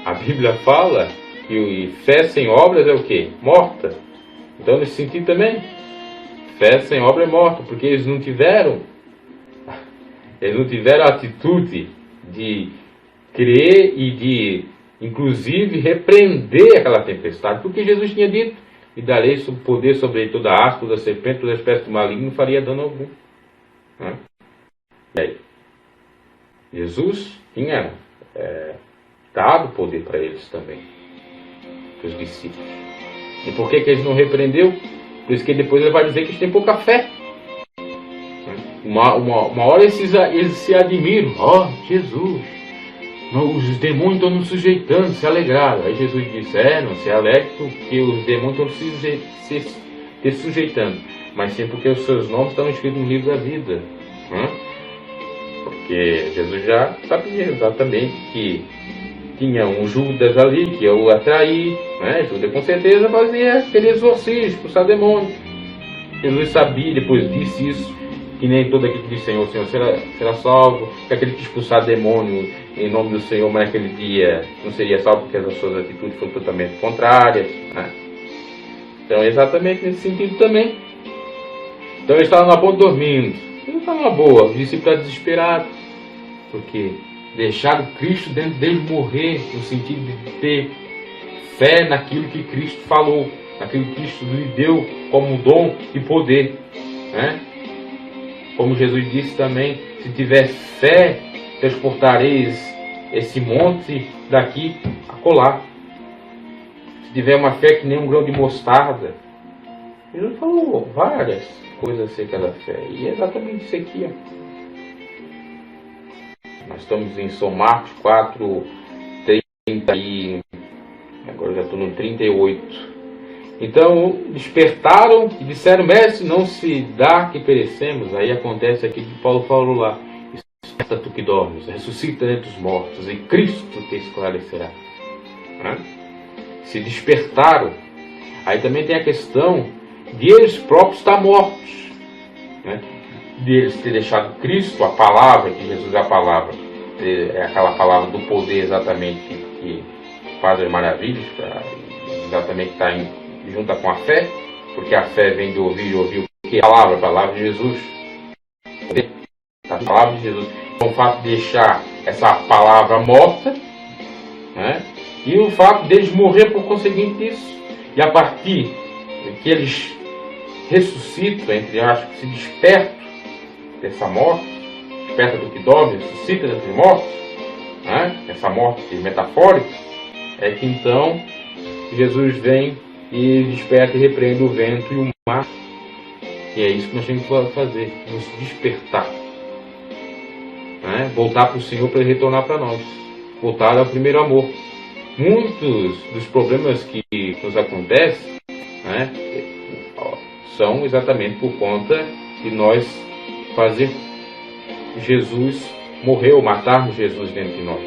[SPEAKER 1] A Bíblia fala que fé sem obras é o quê? Morta. Então nesse sentido também, fé sem obra é morta, porque eles não tiveram a atitude de crer e de, inclusive, repreender aquela tempestade, porque Jesus tinha dito, e darei poder sobre toda a haste, toda a serpente, toda a espécie de maligno, não faria dano algum. E aí? Jesus tinha dado poder para eles também, para os discípulos. E por que eles não repreendeu? Por isso que depois ele vai dizer que eles têm pouca fé. Uma hora eles se admiram. Jesus, os demônios estão nos sujeitando, se alegraram. Aí Jesus disse, não se alegre porque os demônios estão se sujeitando, mas sim porque os seus nomes estão escritos no livro da vida. Porque Jesus já sabia exatamente que tinha um Judas ali que ia o atrair, Judas com certeza fazia aquele exorcismo, expulsar demônio. Jesus sabia, depois disse isso, que nem todo aquele que diz Senhor, Senhor será salvo, que aquele que expulsar demônio em nome do Senhor, mas naquele dia não seria salvo porque as suas atitudes foram totalmente contrárias. Então é exatamente nesse sentido também. Então ele estava na ponta dormindo. Ele estava na boa. O discípulo está desesperado. Porque deixaram Cristo dentro dele morrer, no sentido de ter fé naquilo que Cristo falou, naquilo que Cristo lhe deu como dom e poder, né? Como Jesus disse também, se tiver fé, transportareis esse monte daqui a colar. Se tiver uma fé que nem um grão de mostarda. Jesus falou várias coisas acerca da fé. E é exatamente isso aqui, ó. Nós estamos em São Marcos 4, 30 e... agora já estou no 38. Então despertaram e disseram: mestre, não se dá que perecemos. Aí acontece aquilo que Paulo falou lá: desperta tu que dormes, ressuscita dentre os mortos, e Cristo te esclarecerá. Se despertaram. Aí também tem a questão de eles próprios estar mortos, né? De eles ter deixado Cristo, a palavra, que Jesus é a palavra, é aquela palavra do poder exatamente que faz as maravilhas, exatamente está junta com a fé, porque a fé vem de ouvir o que? A palavra de Jesus. A palavra de Jesus. Então, o fato de deixar essa palavra morta, né? E o fato deles morrer por conseguinte disso. E a partir que eles ressuscitam, entre aspas, que se despertam dessa morte, desperta do que dorme, ressuscita dentre os mortos, né? Essa morte metafórica, é que então Jesus vem e desperta e repreende o vento e o mar. E é isso que nós temos que fazer, nos despertar, né? Voltar para o Senhor para Ele retornar para nós, voltar ao primeiro amor. Muitos dos problemas que nos acontecem, né, são exatamente por conta de nós fazer Jesus morrer ou matarmos Jesus dentro de nós.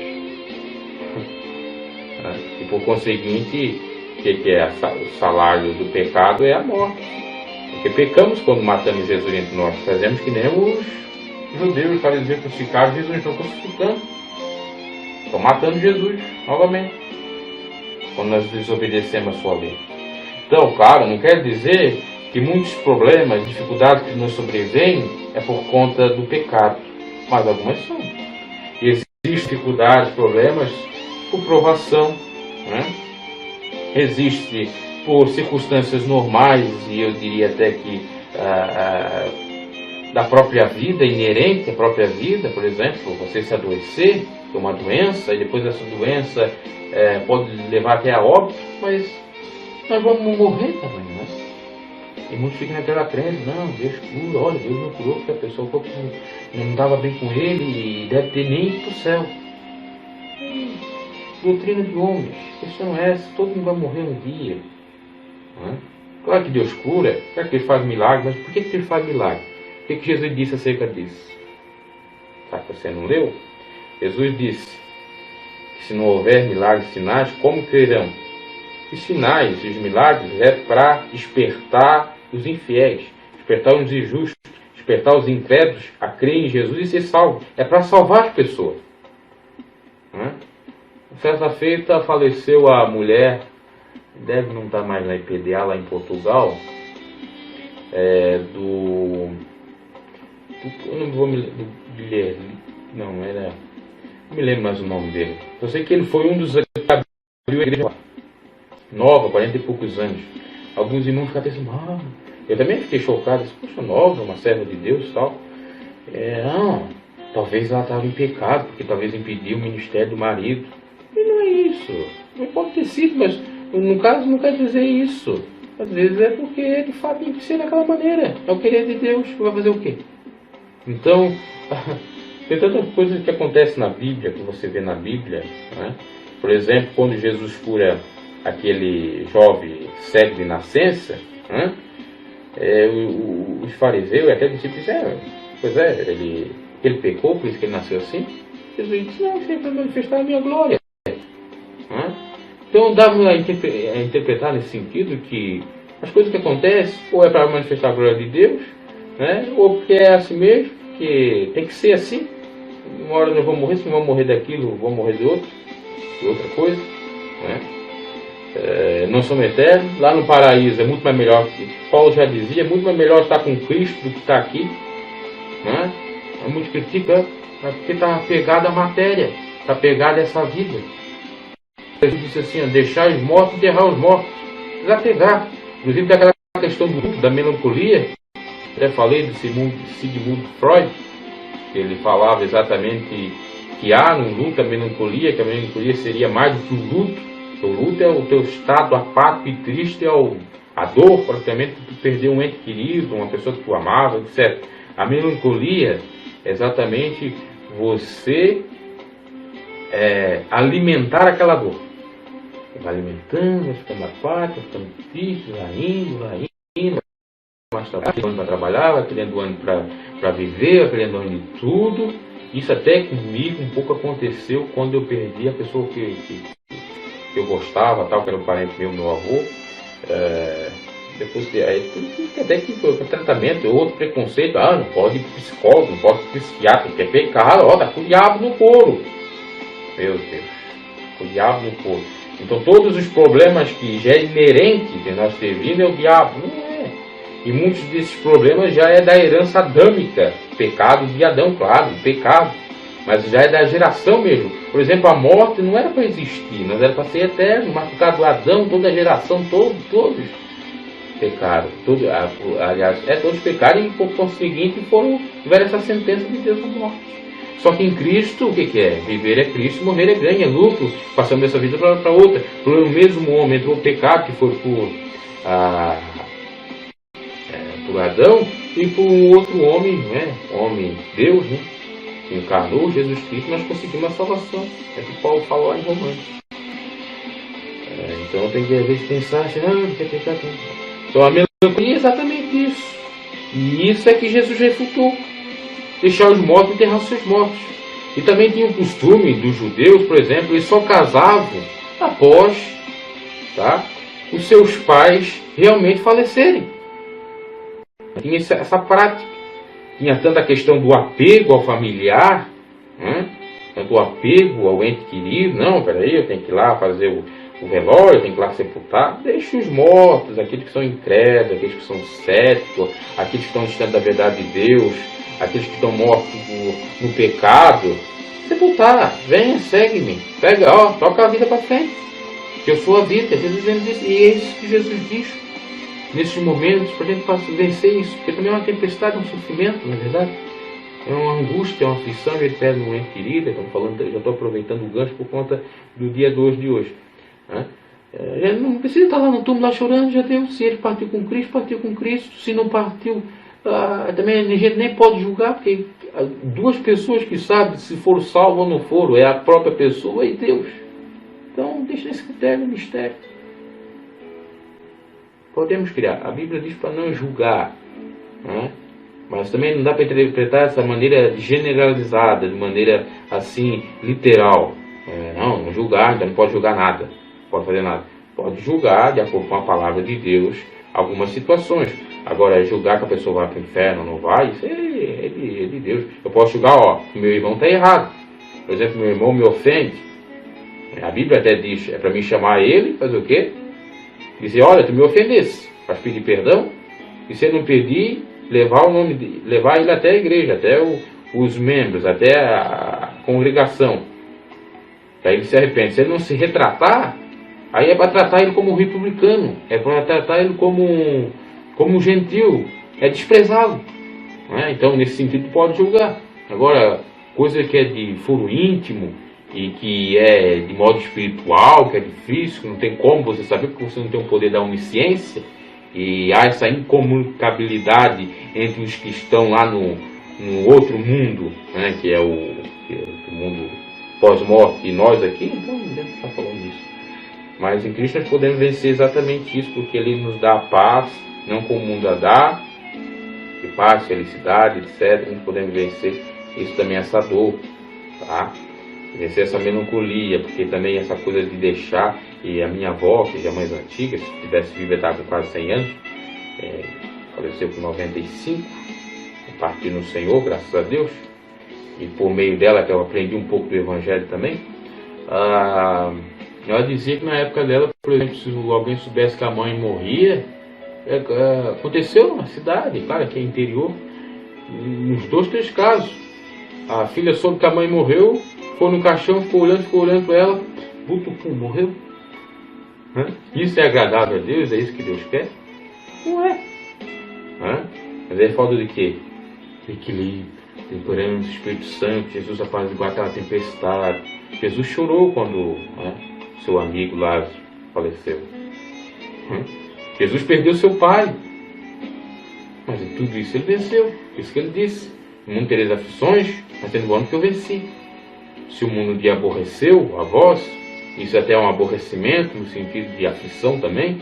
[SPEAKER 1] E por conseguinte, o que é o salário do pecado? É a morte. Porque pecamos quando matamos Jesus entre nós. Fazemos que nem os judeus, os fariseus crucificaram Jesus, estão crucificando. Estão matando Jesus novamente, quando nós desobedecemos a sua lei. Então, claro, não quer dizer que muitos problemas, dificuldades que nos sobrevêm é por conta do pecado, mas algumas são. E existem dificuldades, problemas por provação, né? Existe por circunstâncias normais, e eu diria até que da própria vida, inerente à própria vida. Por exemplo, você se adoecer, ter uma doença, e depois essa doença pode levar até a óbito, mas nós vamos morrer também, né? E muitos ficam naquela crença: não, Deus cura, olha, Deus não curou porque a pessoa não estava bem com ele e deve ter nem ido para o céu. Doutrina de homens, a questão é essa: todo mundo vai morrer um dia, né? Claro que Deus cura, claro que Ele faz milagre, mas por que Ele faz milagre? O que Jesus disse acerca disso? Será que você não leu? Jesus disse que se não houver milagres e sinais, como crerão? Os sinais e os milagres é para despertar os infiéis, despertar os injustos, despertar os incrédulos a crer em Jesus e ser salvos. É para salvar as pessoas, né? Certa feita faleceu a mulher, deve não estar mais na IPDA, lá em Portugal, eu não vou me lembrar, não me lembro mais o nome dele. Eu sei que ele foi um dos que abriu a igreja nova, 40 e poucos anos. Alguns irmãos ficaram pensando: eu também fiquei chocado, poxa, nova, uma serva de Deus e tal. Talvez ela estava em pecado, porque talvez impediu o ministério do marido. E não é isso. Não pode ter sido, mas no caso não quer dizer isso. Às vezes é porque de fato tem que ser daquela maneira. É o querer de Deus. Vai fazer o quê? Então, tem tantas coisas que acontecem na Bíblia, que você vê na Bíblia, né? Por exemplo, quando Jesus cura aquele jovem cego de nascença, né? Os fariseus e até os discípulos disseram: pois é, ele pecou, por isso que ele nasceu assim. Jesus disse: não, isso é para manifestar a minha glória. Então dá a interpretar nesse sentido que as coisas que acontecem ou é para manifestar a glória de Deus, né? Ou porque é assim mesmo, que tem que ser assim. Uma hora nós vamos morrer, se não vamos morrer daquilo, vamos morrer de outra coisa, né? não somos eternos. Lá no paraíso é muito mais melhor, que Paulo já dizia, é muito mais melhor estar com Cristo do que estar aqui, né? É muito critica, porque está apegado à matéria, está apegado a essa vida. Jesus disse assim, deixar os mortos e enterrar os mortos. Precisa pegar. Inclusive daquela questão do luto, da melancolia. Até falei de Sigmund Freud, que ele falava exatamente que há no luto a melancolia, que a melancolia seria mais do que o luto. O luto é o teu estado apático e triste, é a dor, praticamente, de tu perder um ente querido, uma pessoa que tu amava, etc. A melancolia é exatamente você alimentar aquela dor. Vai alimentando, vai ficando apático, vai ficando triste, vai indo, mais trabalho para trabalhar, vai querendo ano para viver, vai querendo ano de tudo. Isso até comigo um pouco aconteceu quando eu perdi a pessoa que eu gostava, tal, que era um parente meu avô. Depois até que foi tratamento, outro preconceito, não pode ir para psicólogo, não pode ir para psiquiatra, que é pecado, tá com o diabo no couro. Meu Deus, com o diabo no couro. Então todos os problemas que já é inerente de nós ter vindo é o diabo, não é. E muitos desses problemas já é da herança adâmica, pecado de Adão, claro, pecado, mas já é da geração mesmo. Por exemplo, a morte não era para existir, mas era para ser eterno, mas por causa do Adão, toda a geração, todos pecaram, aliás, todos pecaram e por conseguinte tiveram essa sentença de Deus na morte. Só que em Cristo, o que é? Viver é Cristo, morrer é ganho, é lucro. Passamos dessa vida para outra. Por o mesmo homem entrou o pecado, que foi por Adão, e por um outro homem, né? Homem Deus, né? Que encarnou Jesus Cristo, nós conseguimos a salvação. É o que Paulo falou lá em Romanos. Então tem que às vezes pensar assim, não quer pecar tanto. Então a melancolia é exatamente isso. E isso é que Jesus refutou. Deixar os mortos e enterrar os seus mortos. E também tinha o costume dos judeus, por exemplo, eles só casavam após os seus pais realmente falecerem. Tinha essa prática. Tinha tanta questão do apego ao familiar, tanto o apego ao ente querido. Não, peraí, eu tenho que ir lá fazer o velório, eu tenho que ir lá sepultar. Deixa os mortos, aqueles que são incrédulos, aqueles que são céticos, aqueles que estão distantes da verdade de Deus, aqueles que estão mortos no pecado, sepultar, venha, segue-me, pega, toca a vida para frente, que eu sou a vida. Jesus diz, e é isso que Jesus diz nesses momentos, para a gente vencer isso, porque também é uma tempestade, um sofrimento, na verdade, é uma angústia, é uma aflição, a gente perde um ente querido. Já estou aproveitando o gancho por conta do dia 2 de hoje, né? Não precisa estar lá no túmulo lá chorando, já deu. Se ele partiu com Cristo, partiu com Cristo. Se não partiu, também a gente nem pode julgar, porque duas pessoas que sabem se foram salvos ou não foram, é a própria pessoa e Deus. Então deixa esse critério no mistério. Podemos criar. A Bíblia diz para não julgar, né? Mas também não dá para interpretar dessa maneira generalizada, de maneira assim literal. Não julgar, então não pode julgar nada, não pode fazer nada. Pode julgar de acordo com a palavra de Deus algumas situações. Agora, julgar que a pessoa vai para o inferno ou não vai, isso é de Deus. Eu posso julgar, que meu irmão está errado. Por exemplo, meu irmão me ofende. A Bíblia até diz, é para mim chamar ele, fazer o quê? Dizer, olha, tu me ofendesse, faz pedir perdão. E se ele não pedir, levar ele até a igreja, até os membros, até a congregação. Aí ele se arrepende. Se ele não se retratar, aí é para tratar ele como um republicano, é para tratar ele como um gentil, é desprezá-lo, né? Então nesse sentido pode julgar. Agora, coisa que é de foro íntimo e que é de modo espiritual, que é difícil, que não tem como você saber, porque você não tem o poder da onisciência, e há essa incomunicabilidade entre os que estão lá no outro mundo, né, que é o mundo pós-morte, e nós aqui, então não devemos estar falando disso. Mas em Cristo nós podemos vencer exatamente isso, porque Ele nos dá a paz, não como o mundo a dá, de paz, felicidade, etc. Nós podemos vencer isso também, essa dor, tá? Vencer essa melancolia, porque também essa coisa de deixar, e a minha avó, que já é mais antiga, se tivesse vivo, estava com quase 100 anos, faleceu com 95, partiu no Senhor, graças a Deus, e por meio dela que eu aprendi um pouco do Evangelho também. Ela dizia que na época dela, por exemplo, se alguém soubesse que a mãe morria, aconteceu na cidade, claro que é interior, uns 2, 3 casos. A filha soube que a mãe morreu, foi no caixão, ficou olhando para ela, pum, morreu. Isso é agradável a Deus? É isso que Deus quer? Não é. Mas é falta de quê? De equilíbrio, temperando o Espírito Santo. Jesus apaziguar aquela tempestade. Jesus chorou quando seu amigo Lázaro faleceu. Jesus perdeu seu pai. Mas em tudo isso ele venceu. Isso que ele disse. No mundo tereis aflições, mas tendo bom que eu venci. Se o mundo lhe aborreceu a vós, isso até é um aborrecimento, no sentido de aflição também,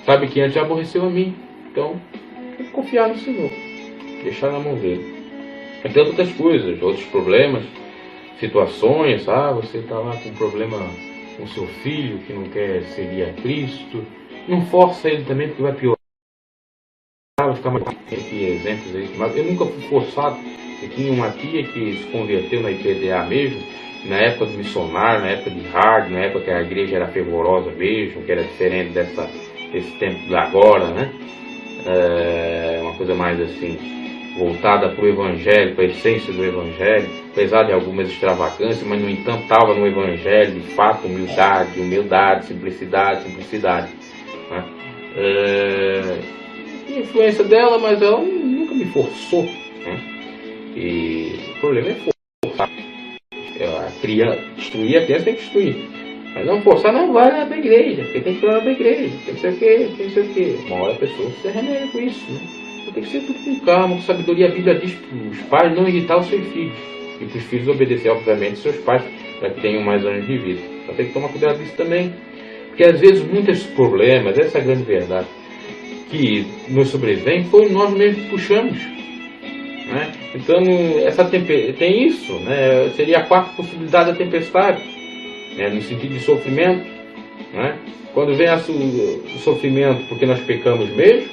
[SPEAKER 1] sabe que antes aborreceu a mim. Então, tem que confiar no Senhor, deixar na mão dele. E tem outras coisas, outros problemas, situações. Você está lá com um problema com seu filho que não quer seguir a Cristo, não força ele também, porque vai piorar. Vai ficar mais aqui exemplos aí. Mas eu nunca fui forçado. Eu tinha uma tia que se converteu na IPDA mesmo, na época do missionário, na época de Hard, na época que a igreja era fervorosa mesmo, que era diferente desse tempo de agora, né? Uma coisa mais assim, voltada para o Evangelho, para a essência do Evangelho, apesar de algumas extravagâncias, mas no entanto estava no Evangelho, de fato, humildade, simplicidade, né? A influência dela, mas ela nunca me forçou, né? E o problema é forçar. Instruir a criança tem que instruir, mas não forçar, não vai lá para a igreja, porque tem que ir lá para a igreja, tem que ser o quê, Uma hora a pessoa se remédio com isso, né? Então tem que ser tudo com calma, com sabedoria. A Bíblia diz para os pais não irritar os seus filhos, e para os filhos obedecer, obviamente, aos seus pais, para que tenham mais anos de vida. Então tem que tomar cuidado disso também, porque às vezes muitos problemas, essa é a grande verdade, que nos sobrevêm, foi nós mesmos que puxamos, né? Então tem isso, né? Seria a quarta possibilidade da tempestade, né? No sentido de sofrimento, né? Quando vem o sofrimento porque nós pecamos mesmo,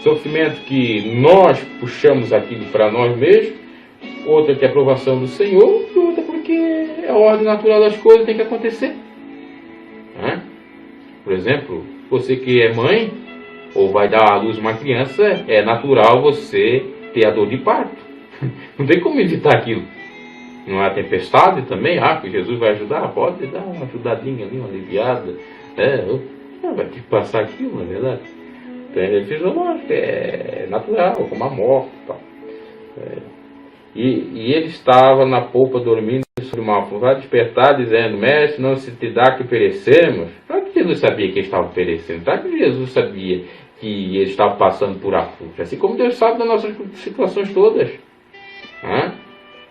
[SPEAKER 1] sofrimento que nós puxamos aquilo para nós mesmos, outra que é a aprovação do Senhor, e outra porque é a ordem natural das coisas, tem que acontecer, né? Por exemplo, você que é mãe ou vai dar à luz uma criança, é natural você ter a dor de parto. Não tem como evitar aquilo. Não é a tempestade também? Que Jesus vai ajudar? Pode dar uma ajudadinha ali, uma aliviada. Vai ter que passar aquilo, não é verdade? Então é fisiológico, é natural, como a morte e tal. E ele estava na polpa dormindo sobre uma alfa. Vai despertar dizendo: Mestre, não se te dá que perecemos? Claro que Jesus sabia que ele estava perecendo. Claro que Jesus sabia que ele estava passando por aflitos. Assim como Deus sabe das nossas situações todas.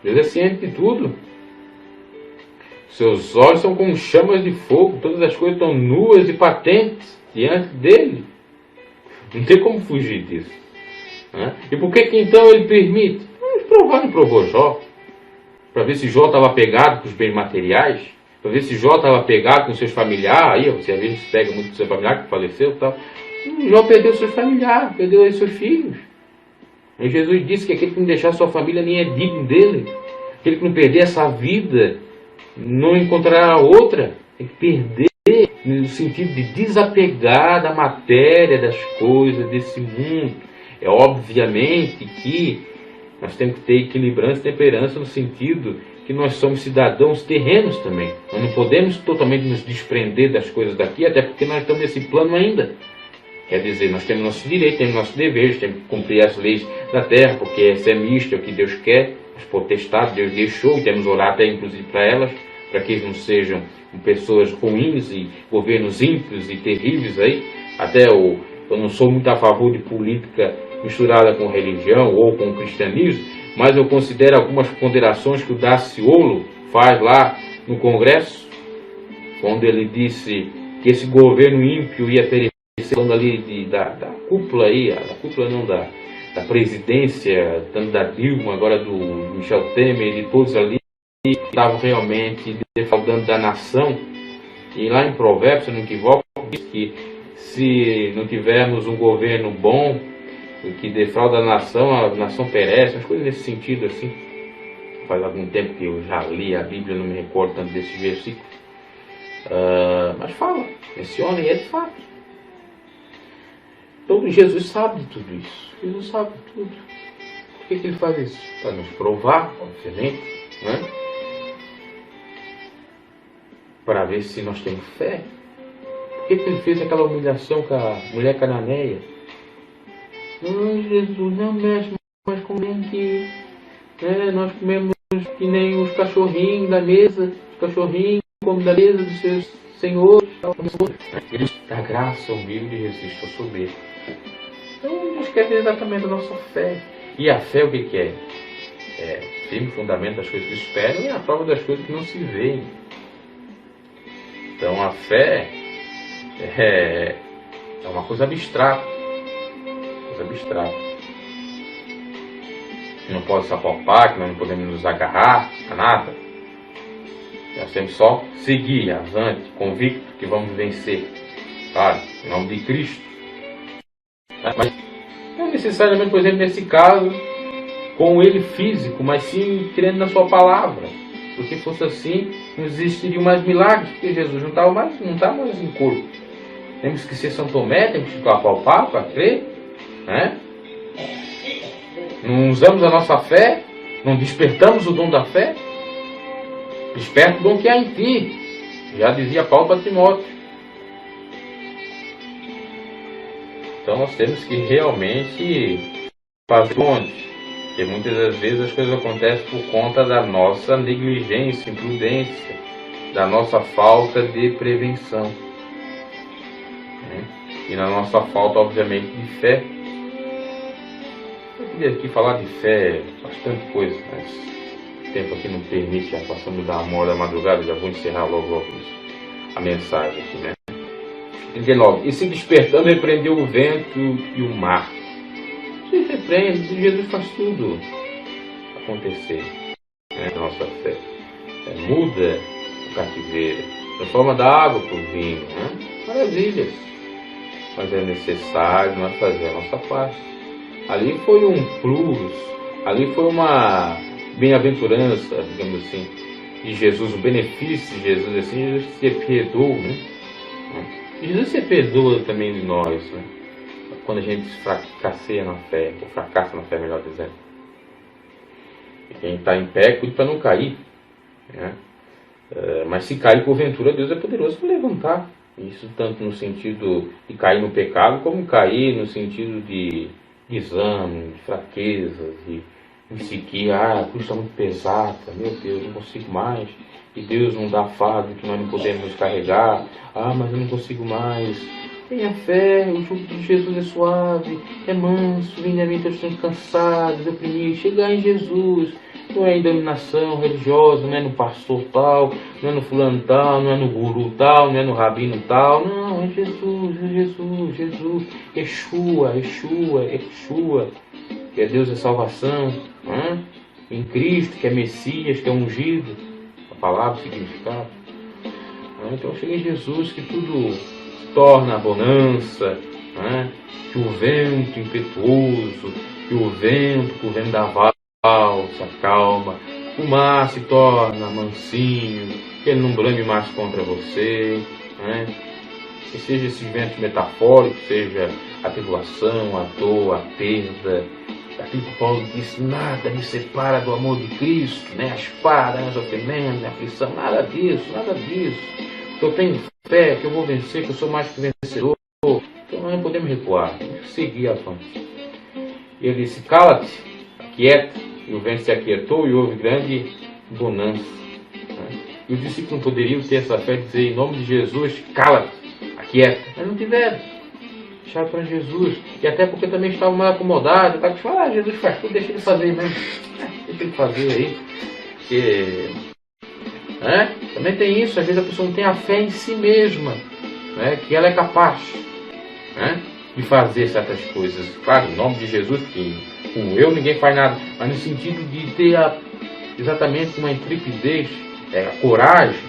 [SPEAKER 1] Deus é ciente de tudo. Seus olhos são como chamas de fogo. Todas as coisas estão nuas e patentes diante dele. Não tem como fugir disso. E por que então ele permite? Não provou Jó. Para ver se Jó estava pegado com os bens materiais. Para ver se Jó estava pegado com seus familiares. Aí você às vezes pega muito com seu familiar que faleceu e tal. Jó perdeu seus familiares, perdeu seus filhos. E Jesus disse que aquele que não deixar sua família nem é digno dele. Aquele que não perder essa vida não encontrará outra. Tem que perder no sentido de desapegar da matéria, das coisas desse mundo. É obviamente que nós temos que ter equilibrança e temperança no sentido que nós somos cidadãos terrenos também. Nós não podemos totalmente nos desprender das coisas daqui, até porque nós estamos nesse plano ainda. Quer dizer, nós temos nosso direito, temos nossos deveres, temos que cumprir as leis da terra, porque essa é mística, é o que Deus quer, as potestades, Deus deixou, e temos que orar até inclusive para elas, para que eles não sejam pessoas ruins e governos ímpios e terríveis aí. Até eu não sou muito a favor de política misturada com religião ou com cristianismo, mas eu considero algumas ponderações que o Daciolo faz lá no Congresso, quando ele disse que esse governo ímpio ia perecer, falando ali da cúpula aí, da cúpula não, da presidência, tanto da Dilma, agora do Michel Temer, de todos ali, que estavam realmente defraudando da nação. E lá em Provérbios, se não me equivoco, diz que se não tivermos um governo bom, que defrauda a nação perece, umas coisas nesse sentido assim. Faz algum tempo que eu já li a Bíblia, não me recordo tanto desse versículo. mas fala, menciona e é de fato. Então Jesus sabe de tudo isso. Jesus sabe de tudo. Por que ele faz isso? Para nos provar, obviamente, né? Para ver se nós temos fé. Por que ele fez aquela humilhação com a mulher cananeia? Não, Jesus, não mexe, mas comemos que nós comemos que nem os cachorrinhos da mesa, os cachorrinhos comem da mesa dos seus senhores. Ele dá graça ao humilde e resiste ao soberbo. Então, Deus quer ver exatamente a nossa fé. E a fé o que é? É firme fundamento das coisas que se esperam e a prova das coisas que não se veem. Então, a fé é uma coisa abstrata. Não pode se apalpar, que nós não podemos nos agarrar a nada. Nós temos só seguir avante, convicto que vamos vencer. Claro, em nome de Cristo. Mas não necessariamente, por exemplo, nesse caso, com ele físico, mas sim crendo na sua palavra. Porque fosse assim, não existiriam mais milagres, porque Jesus não está mais em corpo. Temos que ser São Tomé, temos que apalpar para crer, né? Não usamos a nossa fé, não despertamos o dom da fé. Desperta o dom que há em ti, já dizia Paulo para Timóteo. Então nós temos que realmente fazer onde? Porque muitas das vezes as coisas acontecem por conta da nossa negligência, imprudência, da nossa falta de prevenção, né? E na nossa falta, obviamente, de fé. Eu queria aqui falar de fé, bastante coisa, mas o tempo aqui não permite, já passamos da 1h da madrugada, já vou encerrar logo a mensagem aqui, né? 39. E se despertando, repreendeu o vento e o mar. Se repreende, Jesus faz tudo acontecer, né? A nossa fé muda o cativeiro, transforma da água por vinho, né? Maravilhas. Mas é necessário nós fazer a nossa parte. Ali foi um plus, ali foi uma bem-aventurança, digamos assim, de Jesus, o benefício de Jesus, assim, Jesus se perdoou, né? Jesus se perdoa também de nós, né? Quando a gente fracasseia na fé, ou fracassa na fé, melhor dizendo. E quem está em pé, cuide para não cair, né? Mas se cair porventura, Deus é poderoso para levantar. Isso tanto no sentido de cair no pecado, como cair no sentido de exame, de fraquezas, de seguir, a cruz está muito pesada, meu Deus, não consigo mais, e Deus não dá fardo que nós não podemos nos carregar, mas eu não consigo mais. Tenha fé, o jugo de Jesus é suave, é manso, vinde a mim todos estão cansados, oprimidos, chegar em Jesus. Não é em dominação religiosa, não é no pastor tal, não é no fulano tal, não é no guru tal, não é no rabino tal. Não, é Jesus, Yeshua, que é Deus da salvação, né? Em Cristo, que é Messias, que é ungido, a palavra, o significado. Então chega em Jesus que tudo se torna bonança, né? Que o vento impetuoso, que o vento vendaval se acalma, o mar se torna mansinho, que ele não brame mais contra você, né? Que seja esse vento metafórico, seja a tribulação, a dor, a perda, aquilo que Paulo disse, nada me separa do amor de Cristo, né? A espada, as ofendas, a aflição, nada disso, que eu tenho fé, que eu vou vencer, que eu sou mais que vencedor. Então nós não podemos recuar, temos que seguir avante. E ele disse, cala-te, aquieta. E o vento se aquietou e houve grande bonança. E os discípulos não poderiam ter essa fé de dizer, em nome de Jesus, cala-te, aquieta. Mas não tiveram. Deixaram para Jesus. E até porque também estavam mal acomodados. Estavam falando, Jesus faz tudo, deixa ele fazer mesmo. Deixa ele fazer aí. Porque, também tem isso. Às vezes a pessoa não tem a fé em si mesma, né? Que ela é capaz, né? De fazer certas coisas. Claro, em nome de Jesus, que com eu ninguém faz nada, mas no sentido de ter exatamente uma intrepidez, a coragem,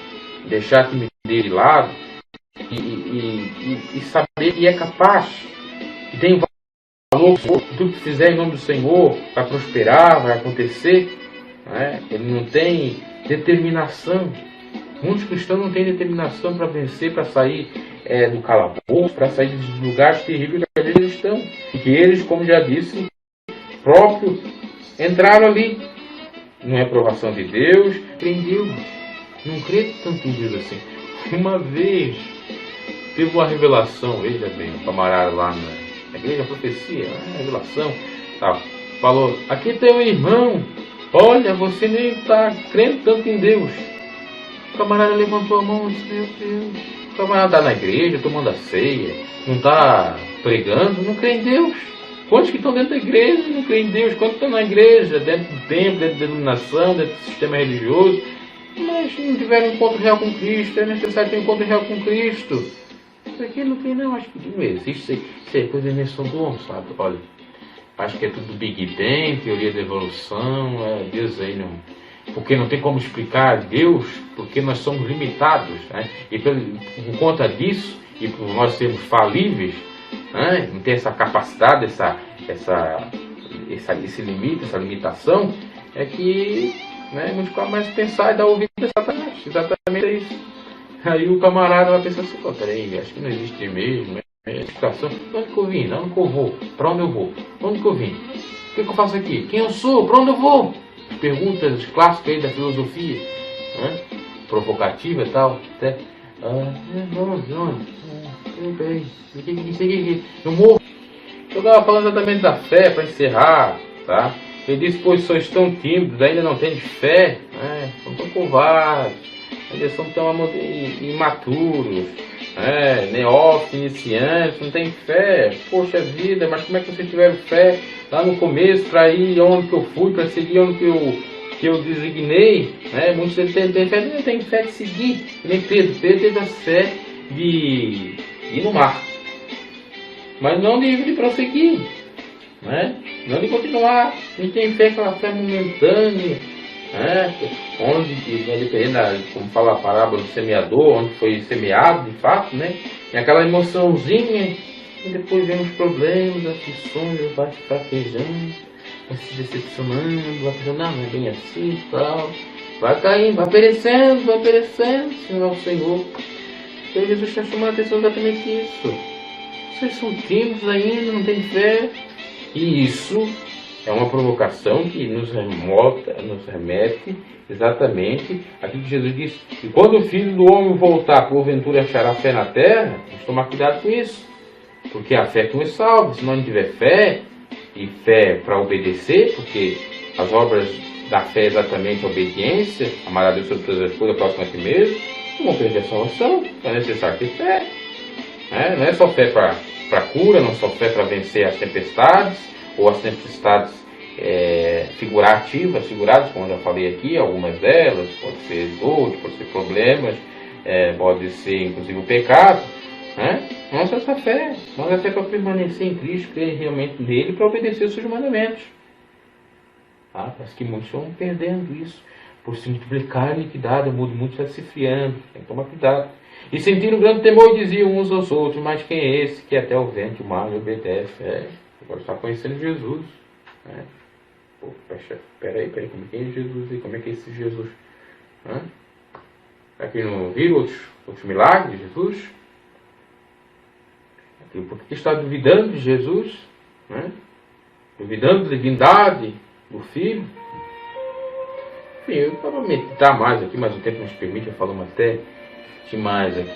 [SPEAKER 1] deixar a timidez de lado e saber que é capaz, que tem valor, tudo que fizer em nome do Senhor vai prosperar, vai acontecer, né? Ele não tem determinação, Muitos cristãos não têm determinação para vencer, para sair do calabouço, para sair dos lugares terríveis que eles estão. E que eles, como já disse, próprio entraram ali. Não é aprovação de Deus, crê em Deus. Não crê tanto em Deus assim. Uma vez teve uma revelação, veja bem, um camarada lá na igreja, profecia, revelação, tá, falou, aqui tem um irmão, olha, você nem está crendo tanto em Deus. O camarada levantou a mão e disse, meu Deus, o camarada está na igreja, tomando a ceia, não está pregando, não crê em Deus. Quantos que estão dentro da igreja não creem em Deus? Quantos estão na igreja, dentro do templo, dentro da denominação, dentro do sistema religioso, mas não tiveram encontro real com Cristo? É necessário ter um encontro real com Cristo. Isso aqui não tem, não. Acho que não existe. Isso é coisa de invenção do homem, sabe? Olha, acho que é tudo Big Bang, teoria da evolução, Deus aí não. Porque não tem como explicar Deus, porque nós somos limitados, né? E por conta disso, e por nós sermos falíveis, não tem essa capacidade, esse limite, essa limitação, é que muitos começam a pensar e dar ouvido a Satanás. Exatamente é isso. Aí o camarada vai pensar assim, peraí, acho que não existe mesmo, explicação. Onde que eu vim? Onde que eu vou? Para onde eu vou? Onde que eu vim? O que eu faço aqui? Quem eu sou? Para onde eu vou? Perguntas clássicas aí da filosofia, provocativa e tal, até. Eu morro. Eu estava falando exatamente da fé, para encerrar, tá? Ele disse, pois sois tão tímidos, ainda não têm fé, são tão covardes, ainda são tão imaturos, neófitos, iniciantes, não tem fé. Poxa vida, mas como é que vocês tiveram fé lá no começo para ir onde que eu fui, para seguir onde que eu designei? Muitos têm fé, não tem fé de seguir, nem Pedro. Pedro teve a fé de ir no mar, mas não de prosseguir, não de continuar. Não tem fé, aquela fé momentânea, onde, dependendo, como fala a parábola do semeador, onde foi semeado de fato, e aquela emoçãozinha, e depois vem os problemas, as aflições, vai se fraquejando, vai se decepcionando, vai pensando, não é bem assim e tal, vai caindo, vai perecendo, se não é o Senhor. Então Jesus está chamando a atenção exatamente isso. Vocês são tímidos ainda, não têm fé. E isso é uma provocação que nos remete exatamente àquilo que Jesus disse. E quando o Filho do Homem voltar, porventura achará fé na terra, vamos tomar cuidado com isso. Porque a fé que nos salva. Se não tiver fé, e fé para obedecer, porque as obras da fé é exatamente a obediência, amar a Deus sobre todas as coisas, próximo a ti mesmo, não vão perder a salvação. É necessário ter fé. Não é só fé para cura, não é só fé para vencer as tempestades, ou as tempestades figuradas, como eu já falei aqui, algumas delas, pode ser dor, pode ser problemas, pode ser inclusive o pecado. Nossa, essa fé, nossa fé para permanecer em Cristo, crer realmente nele, para obedecer os seus mandamentos. Parece que muitos estão perdendo isso, por se multiplicar a iniquidade, o mundo muito está se esfriando, tem que tomar cuidado. E sentindo grande temor, diziam uns aos outros, mas quem é esse que até o vento e o mar lhe obedece? Agora está conhecendo Jesus. Peraí, como é que é Jesus aí? Como é que é esse Jesus? Aqui não viram outros milagres de Jesus? Por que está duvidando de Jesus? Duvidando da divindade do Filho? Enfim, eu estava meditar mais aqui, mas o tempo nos permite, eu falo até demais aqui.